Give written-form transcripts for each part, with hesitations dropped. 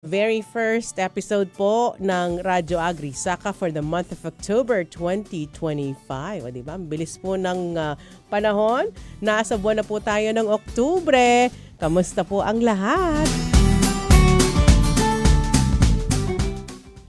Very first episode po ng Radyo Agri Saka for the month of October 2025. O diba? Ang bilis po ng panahon. Nasa buwan na po tayo ng Oktubre. Kamusta po ang lahat?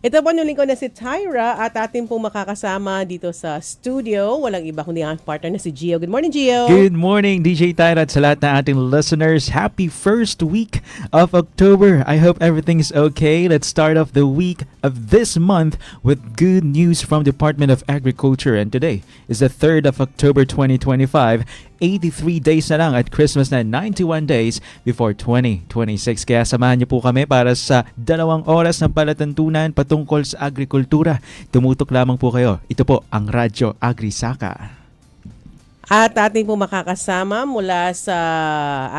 Ito po yung lingkod na si Tyra at ating pong makakasama dito sa studio. Walang iba kundi ang partner na si Gio. Good morning, Gio. Good morning, DJ Tyra at sa lahat ng ating listeners. Happy first week of October. I hope everything's okay. Let's start off the week of this month with good news from Department of Agriculture. And today is the 3rd of October 2025. 83 days na lang at Christmas na 91 days before 2026. Kaya samahan niyo po kami para sa 2 oras ng palatuntunan patungkol sa agrikultura. Tumutok lamang po kayo. Ito po ang Radyo Agri Saka. At ating po makakasama mula sa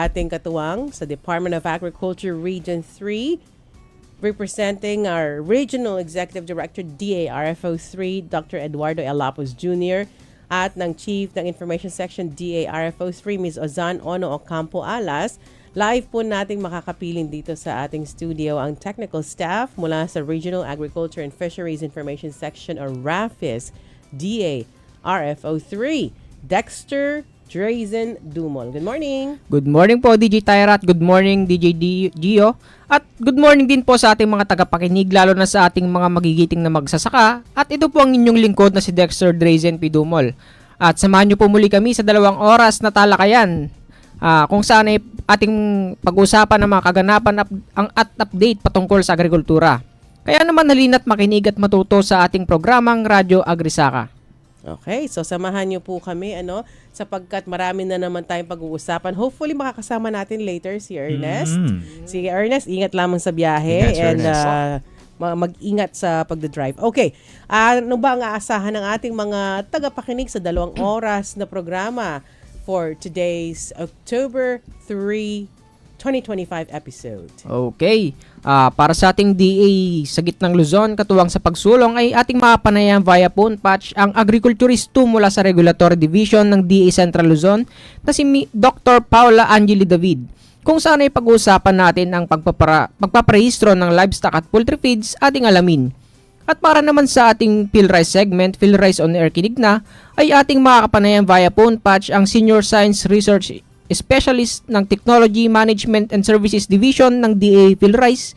ating katuwang sa Department of Agriculture Region 3, representing our Regional Executive Director DARFO 3, Dr. Eduardo L. Lapuz Jr., at ng Chief ng Information Section DARFO 3, Ms. Ozan Ono Ocampo Alas. Live po nating makakapiling dito sa ating studio ang technical staff mula sa Regional Agriculture and Fisheries Information Section or RAFIS DARFO 3, Dexter Drazen Dumol. Good morning. Good morning po, DJ Tyra, at good morning, DJ Gio. At good morning din po sa ating mga tagapakinig, lalo na sa ating mga magigiting na magsasaka. At ito po ang inyong lingkod na si Dexter Drazen P. Dumol. At samahan niyo po muli kami sa 2 oras na talakayan kung saan ay ating pag-usapan ng mga kaganapan at update patungkol sa agrikultura. Kaya naman halina't makinig at matuto sa ating programang Radyo Agrisaka. Okay, so samahan niyo po kami sapagkat marami na naman tayong pag-uusapan. Hopefully makakasama natin later si Ernest. Si Ernest, ingat lamang sa biyahe and mag-ingat sa pagdadrive. Okay, ano ba ang aasahan ng ating mga tagapakinig sa 2 oras na programa for today's October 3, 2025 episode? Okay. Para sa ating DA sa gitnang Luzon, katuwang sa pagsulong ay ating mapanayam via phone patch ang agrikulturisto mula sa Regulatory Division ng DA Central Luzon na si Dr. Paula Angeli David, kung saan ay pag-uusapan natin ang pagpaparehistro ng livestock at poultry feeds ating alamin. At para naman sa ating PhilRice segment, PhilRice on Air Kinig na, ay ating makakapanayam via phone patch ang Senior Science Research Specialist ng Technology Management and Services Division ng DA PhilRice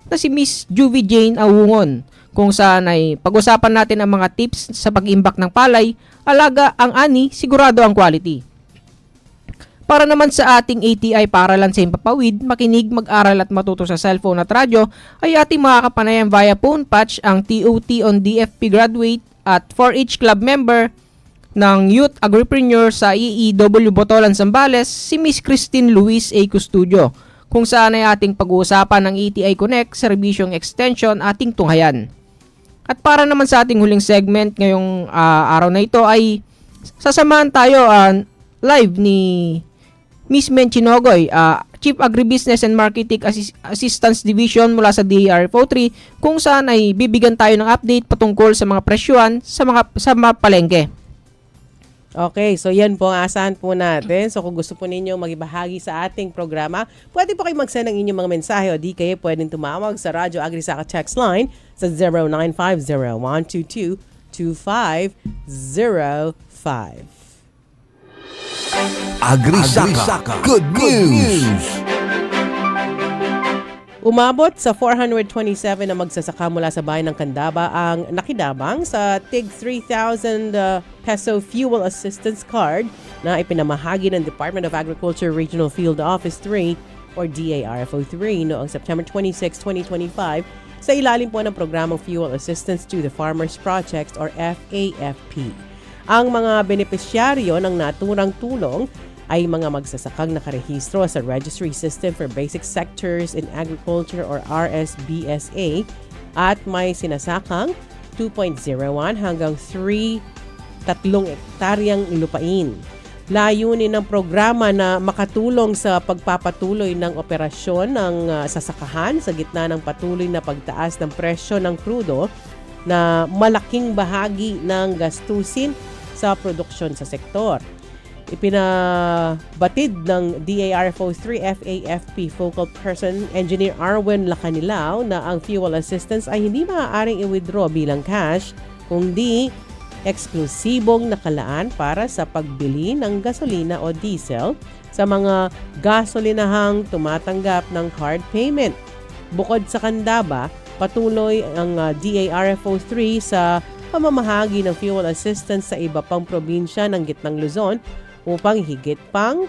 na si Miss Juvie Jane Awungon, kung saan ay pag-usapan natin ang mga tips sa pag-imbak ng palay, alaga ang ani, sigurado ang quality. Para naman sa ating ATI Paaralan sa Himpapawid, makinig, mag-aral at matuto sa cellphone at radyo, ay ating makakapanayam via phone patch ang TOT on DFP graduate at 4H club member ng Youth Agripreneur sa EEW Botolan Zambales, si Miss Christine Luis A. Custodio, kung saan ay ating pag-uusapan ng ETI Connect, serbisyong extension ating tunghayan. At para naman sa ating huling segment ngayong araw na ito ay sasamahan tayo live ni Miss Menchinogoy, Chief Agribusiness and Marketing Assistance Division mula sa DARFO 3, kung saan ay bibigyan tayo ng update patungkol sa mga presyuhan sa mga palengke. Okay, so yan po ang asahan po natin. So kung gusto po ninyo magibahagi sa ating programa, pwede po kayo mag-send ng inyong mga mensahe o di kayo pwedeng tumawag sa Radyo Agri Saka text line sa 0950-122-2505. Agri Saka, good news! Umabot sa 427 na magsasaka mula sa bayan ng Candaba ang nakidabang sa TIG 3,000 peso fuel assistance card na ipinamahagi ng Department of Agriculture Regional Field Office 3 or DARFO 3 noong September 26, 2025 sa ilalim po ng programang Fuel Assistance to the Farmers Project or FAFP. Ang mga benepisyaryo ng naturang tulong ay mga magsasakang nakarehistro sa Registry System for Basic Sectors in Agriculture or RSBSA at may sinasakang 2.01 hanggang 3 hektaryang lupain. Layunin ng programa na makatulong sa pagpapatuloy ng operasyon ng sasakahan sa gitna ng patuloy na pagtaas ng presyo ng krudo na malaking bahagi ng gastusin sa produksyon sa sektor. Ipinabatid ng DARFO 3 FAFP Focal Person Engineer Arwen Lacanilao na ang fuel assistance ay hindi maaaring i-withdraw bilang cash, kundi eksklusibong nakalaan para sa pagbili ng gasolina o diesel sa mga gasolinahang tumatanggap ng card payment. Bukod sa Candaba, patuloy ang DARFO 3 sa pamamahagi ng fuel assistance sa iba pang probinsya ng Gitnang Luzon upang higit pang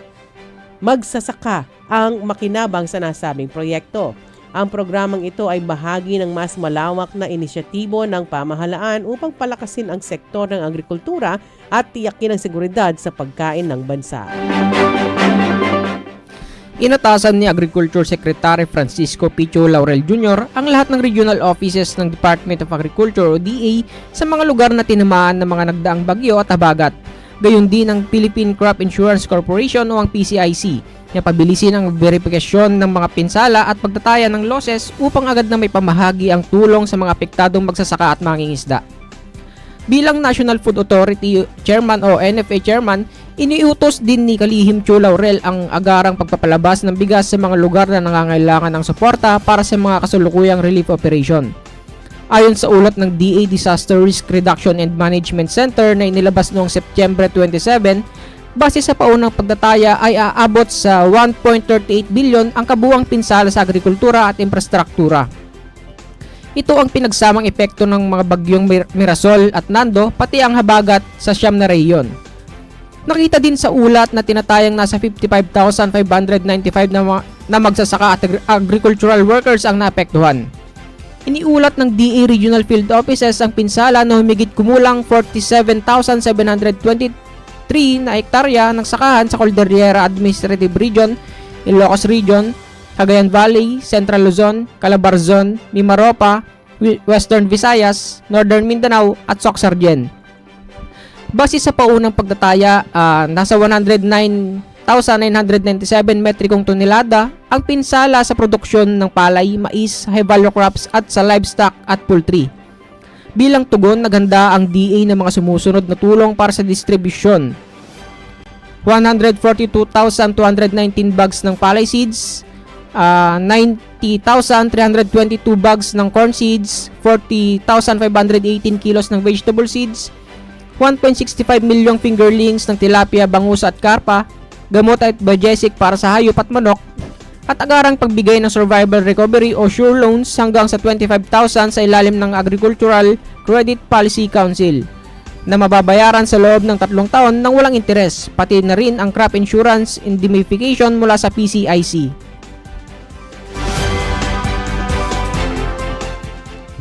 magsasaka ang makinabang sa nasabing proyekto. Ang programang ito ay bahagi ng mas malawak na inisyatibo ng pamahalaan upang palakasin ang sektor ng agrikultura at tiyakin ang seguridad sa pagkain ng bansa. Inatasan ni Agriculture Secretary Francisco Picho Laurel Jr. ang lahat ng regional offices ng Department of Agriculture o DA sa mga lugar na tinamaan ng mga nagdaang bagyo at habagat. Gayon din ang Philippine Crop Insurance Corporation o ang PCIC na pabilisin ang verifikasyon ng mga pinsala at pagtataya ng losses upang agad na may pamahagi ang tulong sa mga apektadong magsasaka at mangingisda. Bilang National Food Authority Chairman o NFA Chairman, iniutos din ni Kalihim Cho Laurel ang agarang pagpapalabas ng bigas sa mga lugar na nangangailangan ng suporta para sa mga kasulukuyang relief operation. Ayon sa ulat ng DA Disaster Risk Reduction and Management Center na inilabas noong September 27, base sa paunang pagdataya ay aabot sa 1.38 billion ang kabuuang pinsala sa agrikultura at infrastruktura. Ito ang pinagsamang epekto ng mga bagyong Mirasol at Nando pati ang habagat sa siyam na rehiyon. Nakita din sa ulat na tinatayang nasa 55,595 na magsasaka at agricultural workers ang naapektuhan. Iniulat ng DA Regional Field Offices ang pinsala na humigit kumulang 47,723 na hektarya ng sakahan sa Cordillera Administrative Region, Ilocos Region, Cagayan Valley, Central Luzon, Calabarzon, Mimaropa, Western Visayas, Northern Mindanao at Soxargen. Base sa paunang pagdataya, nasa 109,997 metrikong tonelada ang pinsala sa produksyon ng palay, mais, high value crops at sa livestock at poultry. Bilang tugon, naghanda ang DA ng mga sumusunod na tulong para sa distribusyon. 142,219 bags ng palay seeds, 90,322 bags ng corn seeds, 40,518 kilos ng vegetable seeds, 1.65 milyong fingerlings ng tilapia, bangus at karpa, gamot at biogesic para sa hayop at manok, at agarang pagbigay ng survival recovery o sure loans hanggang sa 25,000 sa ilalim ng Agricultural Credit Policy Council na mababayaran sa loob ng 3 taon nang walang interes, pati na rin ang crop insurance indemnification mula sa PCIC.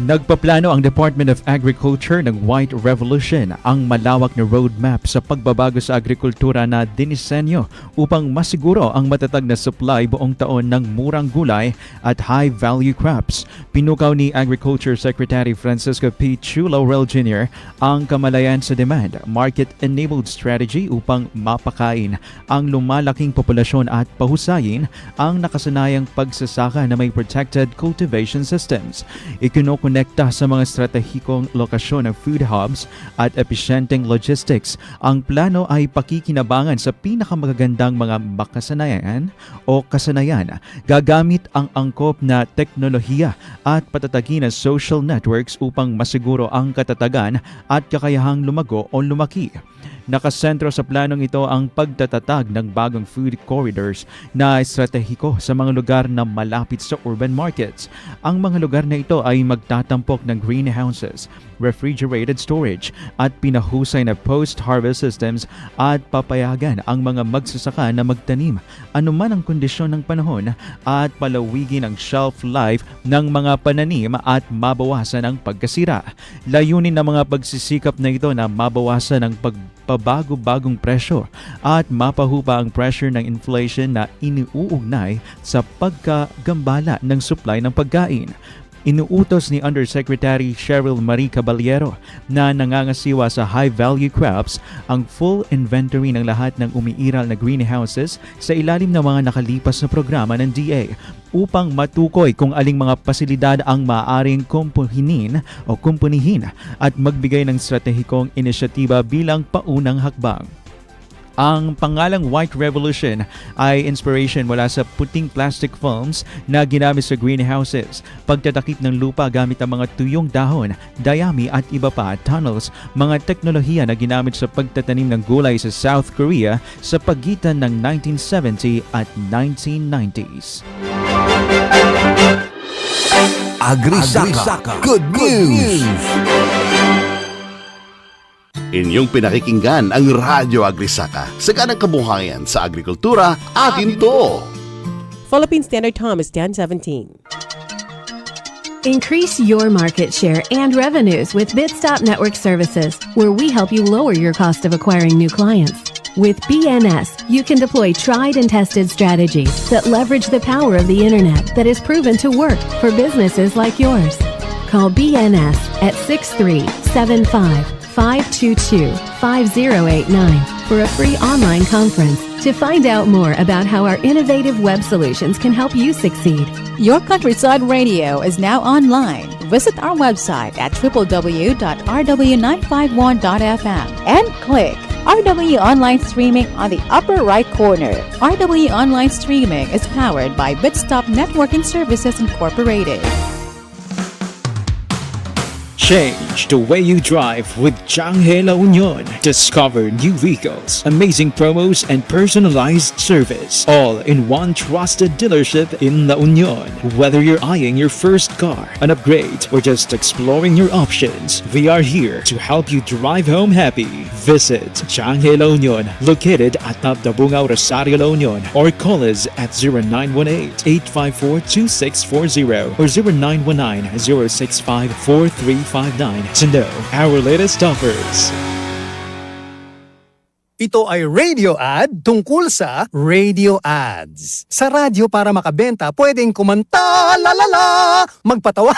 Nagpaplano ang Department of Agriculture ng White Revolution, ang malawak na roadmap sa pagbabago sa agrikultura na dinisenyo upang masiguro ang matatag na supply buong taon ng murang gulay at high-value crops. Pinukaw ni Agriculture Secretary Francisco P. Chu Laurel Jr. ang kamalayan sa demand, market-enabled strategy upang mapakain ang lumalaking populasyon at pahusayin ang nakasanayang pagsasaka na may protected cultivation systems. Ikinukonekta sa mga estratehikong lokasyon ng food hubs at episyenteng logistics. Ang plano ay pakikinabangan sa pinakamagagandang mga makasanayan o kasanayan. Gagamit ang angkop na teknolohiya at patatagin na social networks upang masiguro ang katatagan at kakayahang lumago o lumaki. Nakasentro sa planong ito ang pagtatatag ng bagong food corridors na estratehiko sa mga lugar na malapit sa urban markets. Ang mga lugar na ito ay magtatampok ng greenhouses, refrigerated storage at pinahusay na post-harvest systems at papayagan ang mga magsasaka na magtanim anuman ang kondisyon ng panahon at palawigin ang shelf life ng mga pananim at mabawasan ang pagkasira. Layunin ng mga pagsisikap na ito na mabawasan ang pagpabago-bagong presyo at mapahupa ang pressure ng inflation na iniuugnay sa pagkagambala ng supply ng pagkain. Inuutos ni Undersecretary Cheryl Marie Caballero na nangangasiwa sa high-value crops ang full inventory ng lahat ng umiiral na greenhouses sa ilalim ng mga nakalipas na programa ng DA upang matukoy kung aling mga pasilidad ang maaaring kumpunihin at magbigay ng estratehikong inisyatiba bilang paunang hakbang. Ang pangalang White Revolution ay inspiration mula sa puting plastic films na ginamit sa greenhouses, pagtatakip ng lupa gamit ang mga tuyong dahon, dayami at iba pa, tunnels, mga teknolohiya na ginamit sa pagtatanim ng gulay sa South Korea sa pagitan ng 1970 at 1990s. Agri-Saka. Good news! Inyong pinakikinggan ang Radyo Agri-Saka. Saganang kabuhayan sa agrikultura, atin to! Philippine Standard Time is 10:17. Increase your market share and revenues with Bitstop Network Services, where we help you lower your cost of acquiring new clients. With BNS, you can deploy tried and tested strategies that leverage the power of the internet that is proven to work for businesses like yours. Call BNS at 6375-522-5089 for a free online conference to find out more about how our innovative web solutions can help you succeed. Your Countryside Radio is now online. Visit our website at www.rw951.fm and click RW Online Streaming on the upper right corner. RW Online Streaming is powered by Bitstop Networking Services Incorporated. Change the way you drive with Changhe La Union. Discover new vehicles, amazing promos, and personalized service. All in one trusted dealership in La Union. Whether you're eyeing your first car, an upgrade, or just exploring your options, we are here to help you drive home happy. Visit Changhe La Union, located at Tabtabunga, Rosario, La Union, or call us at 0918-854-2640 or 0919-065-4359 to know our latest offers. Ito ay radio ad tungkol sa radio ads. Sa radyo para makabenta, pwedeng kumanta, la la la, magpatawa,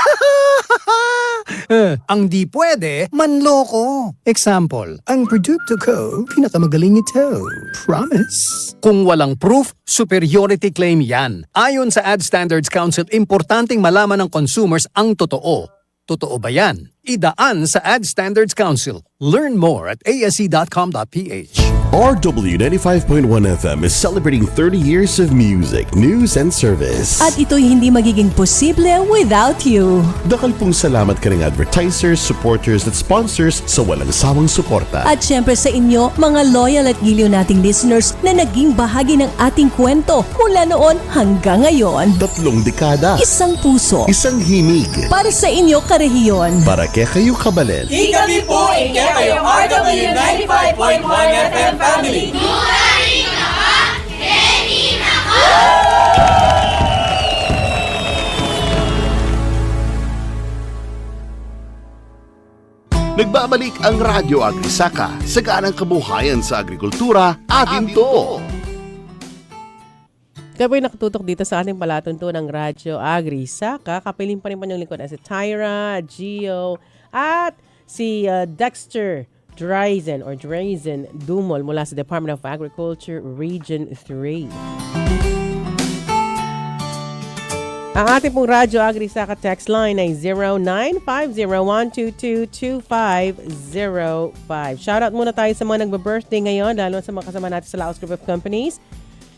ang di pwede, manloko. Example, ang produkto ko, pinakamagaling ito. Promise. Kung walang proof, superiority claim yan. Ayon sa Ad Standards Council, importanteng malaman ng consumers ang totoo. Totoo ba yan? Idaan sa Ad Standards Council. Learn more at asc.com.ph. RW 95.1 FM is celebrating 30 years of music, news, and service. At ito'y hindi magiging posible without you. Dakal pong salamat ka ring advertisers, supporters, at sponsors sa walang sawang suporta. At syempre sa inyo, mga loyal at giliw nating listeners na naging bahagi ng ating kwento mula noon hanggang ngayon. 3 dekada. Isang puso. Isang himig. Para sa inyo, karehiyon. Para kaya kayo kabalin. Di kami po inyo kayong RW 95.1 FM family. Nagbabalik ang Radyo Agri-Saka. Saganang kabuhayan sa agrikultura, atin to! Kapoy nakatutok dito sa ating palatuntunang Radyo Agri-Saka. Kapiling pa rin pa yung lingkod na si Tyra, Gio, at si Dexter Drazen Dumol mula sa Department of Agriculture Region 3. Ang ating pong Radyo Agri-Saka text line ay 0950-122-2505. Shoutout muna tayo sa mga nagbe-birthday ngayon, lalo sa mga kasama natin sa Laos Group of Companies.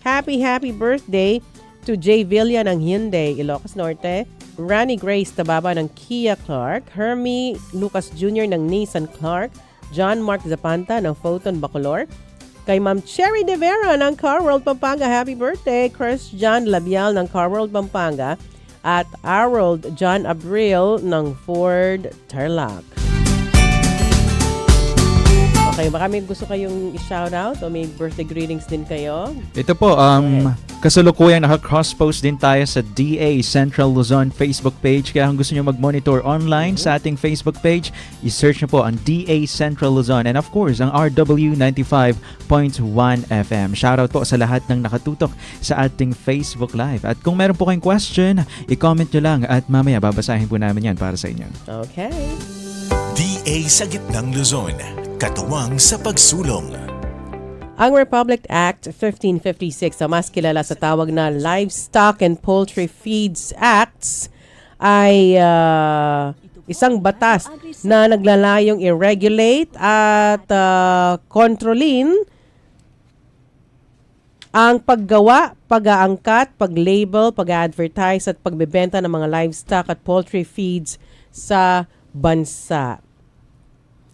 Happy birthday to Jay Villa ng Hyundai, Ilocos Norte, Rani Grace Tababa ng Kia Clark, Hermie Lucas Jr. ng Nissan Clark, John Mark Zapanta ng Photon Bacolor, kay Ma'am Cherry De Vera ng Car World Pampanga, happy birthday, Chris John Labial ng Car World Pampanga, at Harold John Abril ng Ford Tarlac. Okay, baka may gusto kayong i-shoutout o may birthday greetings din kayo? Ito po, kasalukuyang naka-cross-post din tayo sa DA Central Luzon Facebook page. Kaya kung gusto nyo mag-monitor online sa ating Facebook page, i-search nyo po ang DA Central Luzon. And of course, ang RW 95.1 FM. Shoutout po sa lahat ng nakatutok sa ating Facebook Live. At kung meron po kayong question, i-comment nyo lang at mamaya babasahin po namin yan para sa inyo. Okay. DA sa gitnang Luzon, katuwang sa pagsulong. Ang Republic Act 1556, o mas kilala sa tawag na Livestock and Poultry Feeds Acts, ay isang batas na naglalayong i-regulate at kontrolin ang paggawa, pag-aangkat, pag-label, pag-advertise at pagbebenta ng mga livestock at poultry feeds sa bansa.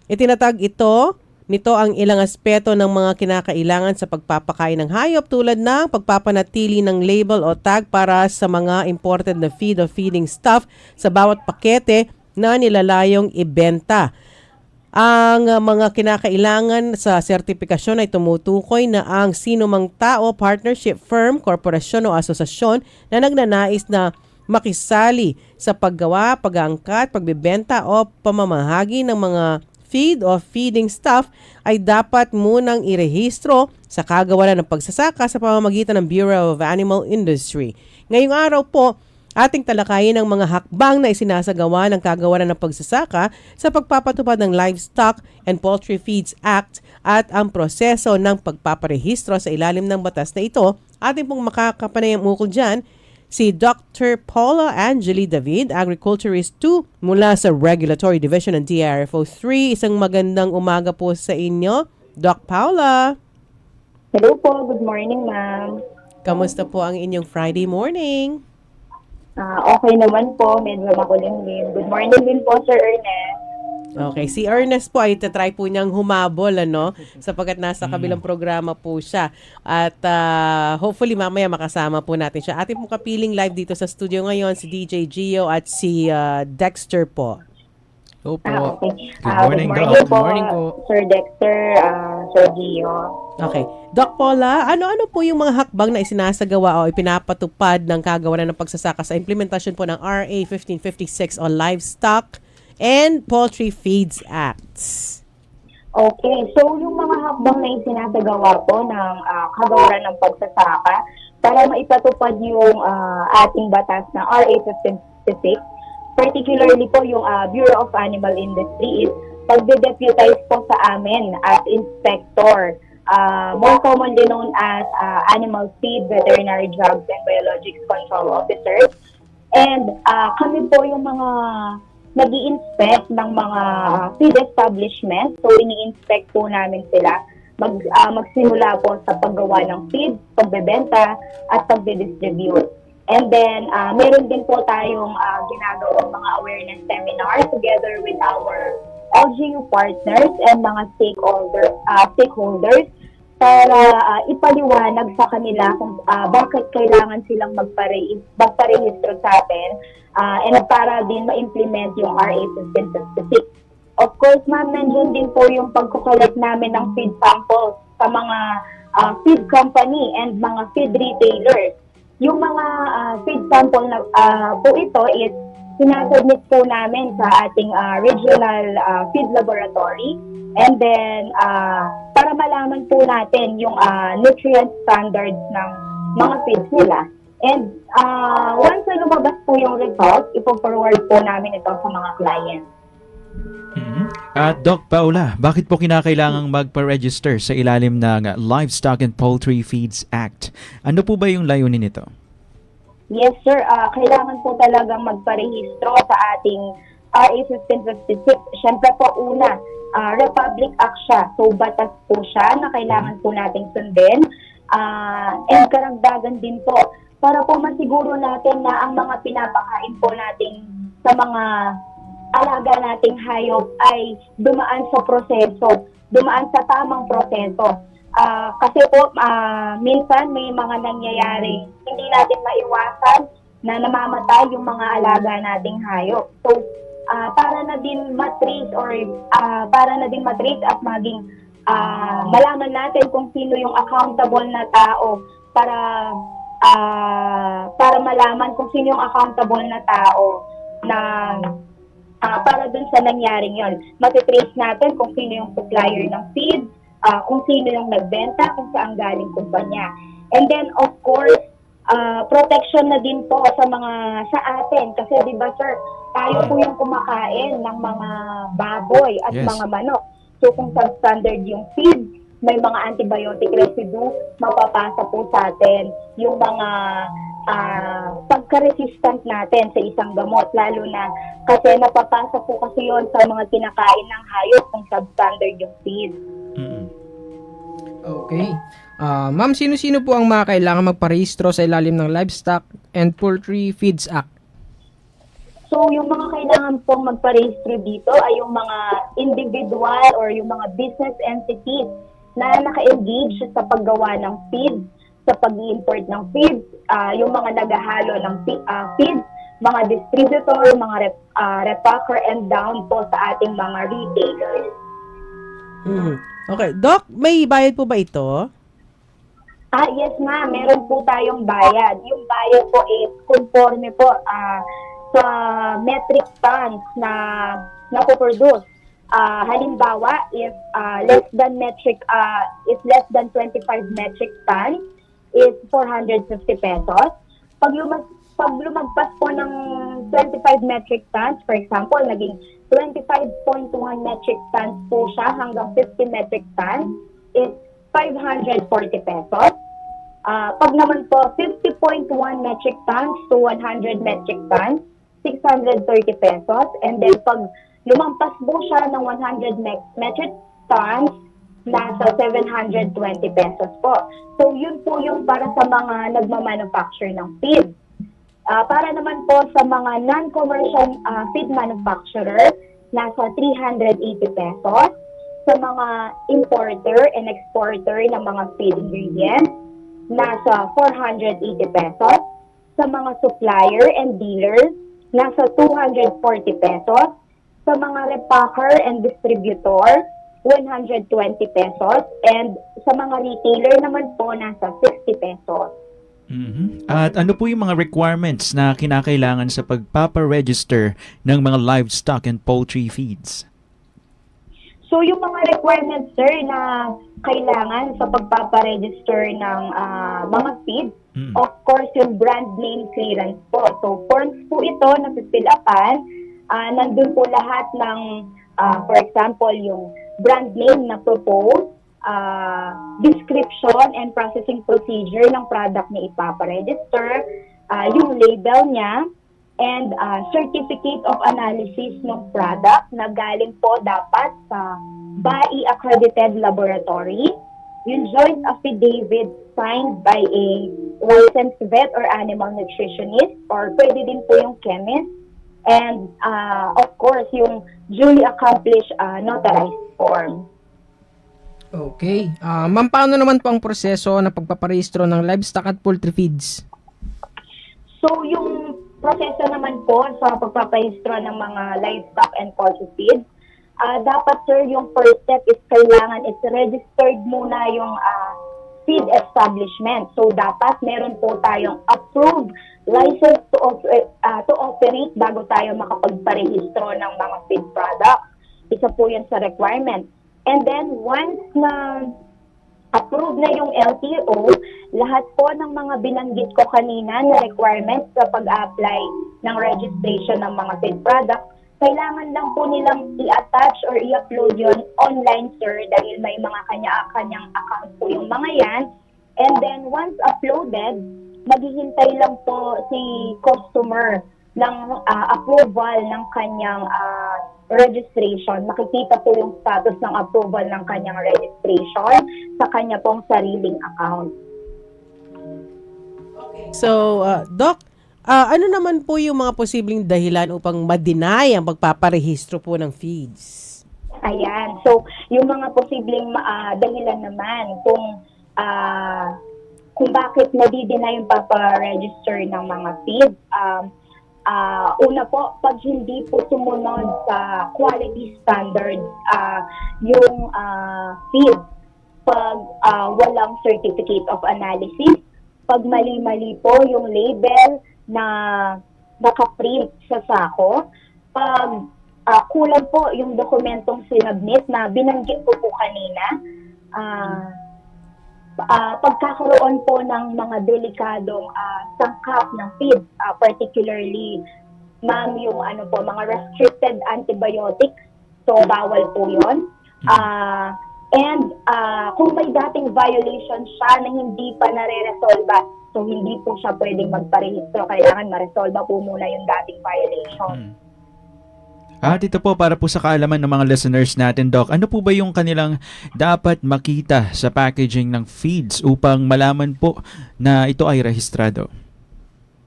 Itinatag nito ang ilang aspeto ng mga kinakailangan sa pagpapakain ng hayop tulad ng pagpapanatili ng label o tag para sa mga imported na feed o feeding stuff sa bawat pakete na nilalayong ibenta. Ang mga kinakailangan sa sertipikasyon ay tumutukoy na ang sino mang tao, partnership firm, korporasyon o asosasyon na nagnanais na makisali sa paggawa, pag-aangkat, pagbebenta o pamamahagi ng mga feed o feeding stuff ay dapat munang irehistro sa kagawaran ng pagsasaka sa pamamagitan ng Bureau of Animal Industry. Ngayong araw po, ating talakayin ang mga hakbang na isinasagawa ng kagawaran ng pagsasaka sa pagpapatupad ng Livestock and Poultry Feeds Act at ang proseso ng pagpaparehistro sa ilalim ng batas na ito. Ating pong makakapanayang ukol dyan si Dr. Paula Angeli David, Agriculturist 2 mula sa Regulatory Division ng DRFO 3. Isang magandang umaga po sa inyo, Doc Paula. Hello po, good morning ma'am. Kamusta po ang inyong Friday morning? Okay naman po, medyo makulimlim. Good morning din po, Sir Ernest. Okay, si Ernest po ay tatry po niyang humabol, sapagkat nasa kabilang programa po siya. At hopefully mamaya makasama po natin siya. Ating pong kapiling live dito sa studio ngayon, si DJ Gio at si Dexter po. Opo. Okay. Good morning, Doc. Good Good morning po. Sir Dexter, Sir Gio. Okay. Doc Paula, ano-ano po yung mga hakbang na isinasagawa o ipinapatupad ng kagawaran ng pagsasaka sa implementasyon po ng RA 1556 o Livestock and Poultry Feeds Acts? Okay, so yung mga hakbang na isinasagawa po ng kagawaran ng pagsasaka para maipatupad yung ating batas na RA 1556, particularly po yung Bureau of Animal Industry is pagde-deputize po sa amin as inspector, more commonly known as Animal Feed, Veterinary Drugs, and Biologics Control Officers. And kami po yung mga nag-i-inspect ng mga feed establishment. So, ini-inspect po namin sila. Magsimula po sa paggawa ng feed, pagbebenta, at pagde-distribute. And then, meron din po tayong ginagawang mga awareness seminars together with our LGU partners and mga stakeholders para ipaliwanag sa kanila kung bakit kailangan silang magparehistro sa atin and para din ma-implement yung RA 1556. Of course, ma'am, nandiyan din po yung pagkukolect namin ng feed samples sa mga feed company and mga feed retailers. Yung mga feed sample na po ito is sinasubmit po namin sa ating regional feed laboratory and then para malaman po natin yung nutrient standards ng mga feeds nila. And once na lumabas po yung results, ipo-forward po namin ito sa mga clients. At Doc Paula, bakit po kinakailangang magpa-register sa ilalim ng Livestock and Poultry Feeds Act? Ano po ba yung layunin nito? Yes, sir. Kailangan po talagang magparehistro sa ating RA 1556. Siyempre po, una, Republic Act siya. So, batas po siya na kailangan po nating sundin. And karagdagan din po, para po masiguro natin na ang mga pinapakain po natin sa mga alaga nating hayop ay dumaan sa proseso, dumaan sa tamang proseso. Kasi po, minsan may mga nangyayari, hindi natin maiwasan na namamatay yung mga alaga nating hayop. So, para na din matrace at maging malaman natin kung sino yung accountable na tao para malaman kung sino yung accountable na tao na para dun sa nangyaring yon. Matitrace natin kung sino yung supplier ng feed, kung sino yung nagbenta, kung saan galing kumpanya. And then, of course, protection na din po sa atin. Kasi di ba, sir, tayo po yung kumakain ng mga baboy at mga manok. So, kung substandard yung feed, may mga antibiotic residue, mapapasa po sa atin yung mga pagka-resistant natin sa isang gamot, lalo na kasi napapasa po kasi yon sa mga kinakain ng hayop kung substandard yung feed. Okay. Ma'am, sino-sino po ang mga kailangan magparehistro sa ilalim ng Livestock and Poultry Feeds Act? So, yung mga kailangan pong magparehistro dito ay yung mga individual or yung mga business entities na naka-engage sa paggawa ng feed, sa pag-import ng feed, yung mga naghahalo ng feed, mga distributor, mga repacker, and down po sa ating mga retailers. Okay. Doc, may bayad po ba ito? Yes ma'am, meron po tayong bayad. Yung bayad po is conforme po sa metric tons na napoproduce. Halimbawa, if less than 25 metric tons is 450 pesos. Pag lumagpas po ng 25 metric tons, for example, naging 25.1 metric tons po siya hanggang 50 metric tons is 540 pesos. Pag naman po 50.1 metric tons to 100 metric tons, 630 pesos. And then pag lumampas po siya ng 100 metric tons, nasa 720 pesos po. So yun po yung para sa mga nagmamanufacture ng feed. Para naman po sa mga non-commercial feed manufacturer, nasa 380 pesos. Sa mga importer and exporter ng mga feed ingredients, nasa 480 pesos. Sa mga supplier and dealers, nasa 240 pesos. Sa mga repacker and distributor, 120 pesos. And sa mga retailer naman po, nasa 60 pesos. At ano po yung mga requirements na kinakailangan sa pagpaparegister ng mga livestock and poultry feeds? So yung mga requirements, sir, na kailangan sa pagpaparegister ng mga feeds, of course, yung brand name clearance po. So forms po ito na pipilapan, nandun po lahat ng, for example, yung brand name na proposed, description and processing procedure ng product na ipaparegister, yung label niya, and certificate of analysis ng product na galing po dapat sa BAI accredited laboratory, yung joint affidavit signed by a licensed vet or animal nutritionist, or pwede din po yung chemist, and of course yung duly accomplished notarized form. Okay. Ma'am, paano naman po ang proseso ng pagpaparehistro ng livestock at poultry feeds? So, yung proseso naman po sa pagpaparehistro ng mga livestock and poultry feeds, dapat, sir, yung first step is kailangan is registered muna yung feed establishment. So, dapat meron po tayong approved license to operate bago tayo makapagparehistro ng mga feed products. Isa po yan sa requirement. And then, once na approved na yung LTO, lahat po ng mga binanggit ko kanina na requirements sa pag-apply ng registration ng mga feed products, kailangan lang po nilang i-attach or i-upload yun online, sir, dahil may mga kanya-kanyang account po yung mga yan. And then, once uploaded, maghihintay lang po si customer ng approval ng kanyang registration. Makikita po yung status ng approval ng kanyang registration sa kanya pong sariling account. So, Doc, ano naman po yung mga posibleng dahilan upang ma-deny ang pagpaparehistro po ng feeds? Ayan. So, yung mga posibleng dahilan naman kung bakit nadi-deny yung papa-register ng mga feeds, una po, pag hindi po sumunod sa quality standards yung feed, pag walang certificate of analysis, pag mali-mali po yung label na nakaprint sa sako, pag kulang po yung dokumentong sinabmit na binanggit ko po kanina, pagkakaroon po ng mga delikadong sangkap ng feed, particularly ma'am yung mga restricted antibiotics, so bawal po yun. And kung may dating violation siya na hindi pa nare-resolva, so hindi po siya pwedeng magparehistro, kailangan ma-resolva po muna yung dating violation. At ito po para po sa kaalaman ng mga listeners natin, Doc, ano po ba yung kanilang dapat makita sa packaging ng feeds upang malaman po na ito ay rehistrado?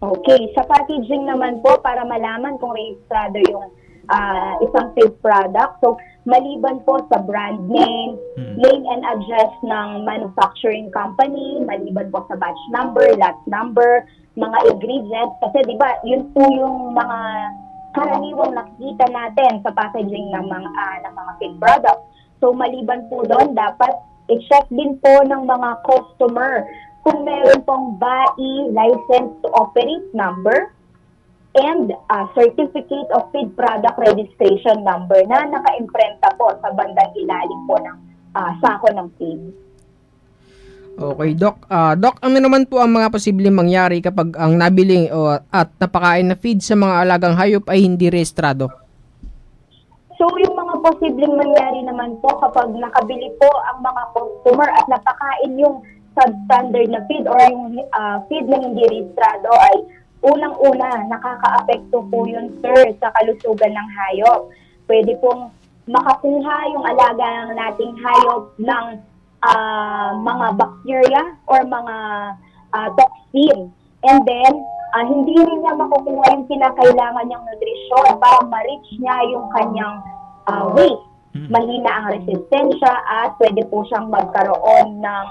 Okay, sa packaging naman po, para malaman kung rehistrado yung isang feed product, so maliban po sa brand name, name and address ng manufacturing company, maliban po sa batch number, lot number, mga ingredients, kasi di ba yun po yung mga karaniwang nakikita natin sa packaging ng mga feed product. So maliban po doon, dapat i-check din po ng mga customer kung meron pong BAI license to operate number and certificate of feed product registration number na naka-imprenta po sa bandang ilalim po ng sako ng feed. Okay, Doc. Doc, ano naman po ang mga posibleng mangyari kapag ang nabiling at napakain na feed sa mga alagang hayop ay hindi rehistrado? So, yung mga posibleng mangyari naman po kapag nakabili po ang mga customer at napakain yung substandard na feed or yung feed na hindi rehistrado ay unang-una, nakaka-apekto po yun, sir, sa kalusugan ng hayop. Pwede pong makakuha yung alaga nating hayop ng mga bacteria or mga toxin. And then, hindi rin niya makukuha yung kinakailangan niyang nutrisyon para ma-reach niya yung kanyang weight. Mahina ang resistensya at pwede po siyang magkaroon ng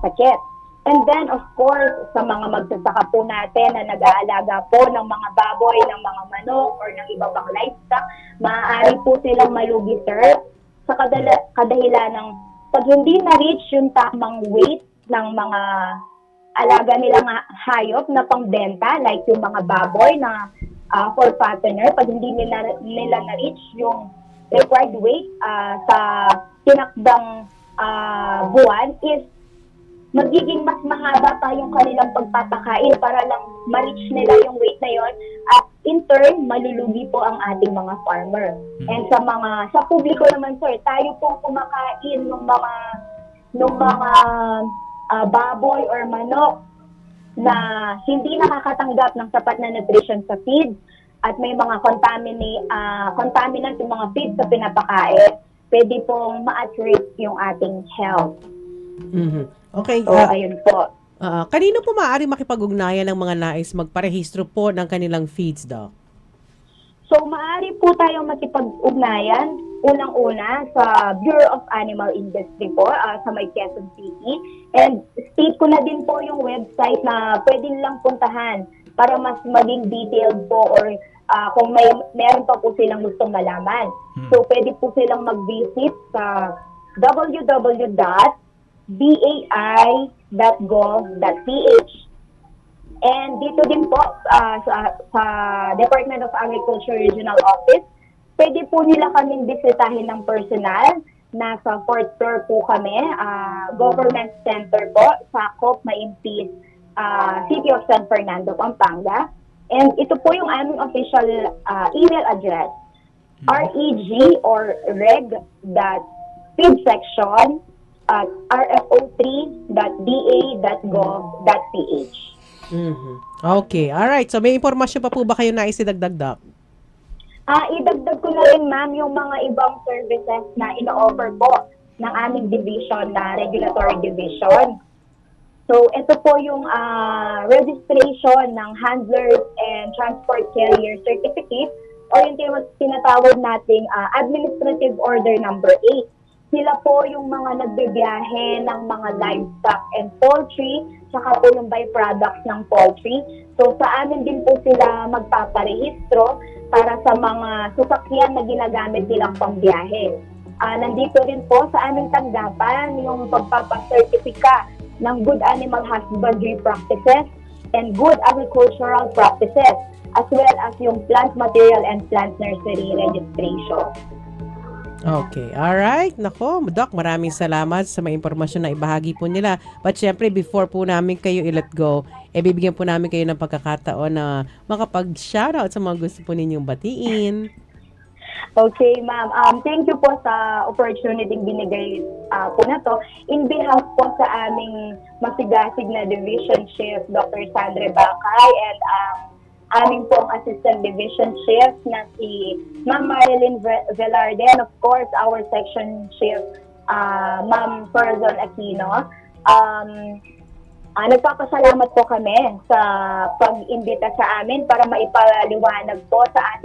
sakit. And then, of course, sa mga magsasaka po natin na nag-aalaga po ng mga baboy, ng mga manok, or ng iba pang livestock, maaari po silang malugi, sir, sa kadahilan ng pag hindi na-reach yung tamang weight ng mga alaga nilang hayop na pangbenta, like yung mga baboy na for fattener, pag hindi nila na-reach yung required weight sa tinakdang buwan, is magiging mas mahaba pa yung kanilang pagpapakain para lang ma-reach nila yung weight na yon, at in turn, malulugi po ang ating mga farmer. And sa publiko naman, sir, tayo pong kumakain ng mga baboy or manok na hindi nakakatanggap ng sapat na nutrition sa feed at may mga contaminant yung mga feed sa pinapakain, pwede pong ma-at risk yung ating health. Okay. So, ayun po. Kanino po maaari makipag-ugnayan ng mga nais magparehistro po ng kanilang feeds, Doc? So, maaari po tayong makipag-ugnayan unang-una sa Bureau of Animal Industry po sa may Quezon City. And state ko na din po yung website na pwede nilang puntahan para mas maging detailed po or kung meron pa po silang gustong malaman. So, pwede po silang mag-visit sa www.bai.gov.ph. And dito din po sa Department of Agriculture Regional Office, pwede po nila kaming bisitahin ng personal. Nasa 4th floor po kami, Government Center po, sa COP Maimpis, City of San Fernando, Pampanga. And ito po yung aming official email address, reg or reg.feedsection@rfo3.da.gov.ph. Okay, alright. So may impormasyon pa po ba kayo na isidagdag, Doc? Idagdag ko na rin, ma'am, yung mga ibang services na ino-offer po ng aming division na regulatory division. So, ito po yung registration ng handlers and transport carrier certificate o yung tinatawag nating administrative order number 8. Sila po yung mga nagbibiyahe ng mga livestock and poultry, saka po yung byproducts ng poultry. So, sa amin din po sila magpaparehistro para sa mga sasakyan na ginagamit nilang pangbiyahe. Nandito rin po sa aming tanggapan yung pagpapasertifika ng good animal husbandry practices and good agricultural practices, as well as yung plant material and plant nursery registration. Okay, alright. Nako, Doc, maraming salamat sa mga impormasyon na ibahagi po nila. But syempre, before po namin kayo i-let go, bibigyan po namin kayo ng pagkakataon na makapag-shoutout sa mga gusto po ninyong batiin. Okay, ma'am. Thank you po sa opportunity binigay po na to. In behalf po sa aming masigasig na Division Chief, Dr. Sandra Bacay, and aming pong Assistant Division Chief na si Ma'am Marilyn Velarde, and of course, our Section Chief, Ma'am Corazon Aquino. Nagpapasalamat po kami sa pag-imbita sa amin para maipaliwanag po sa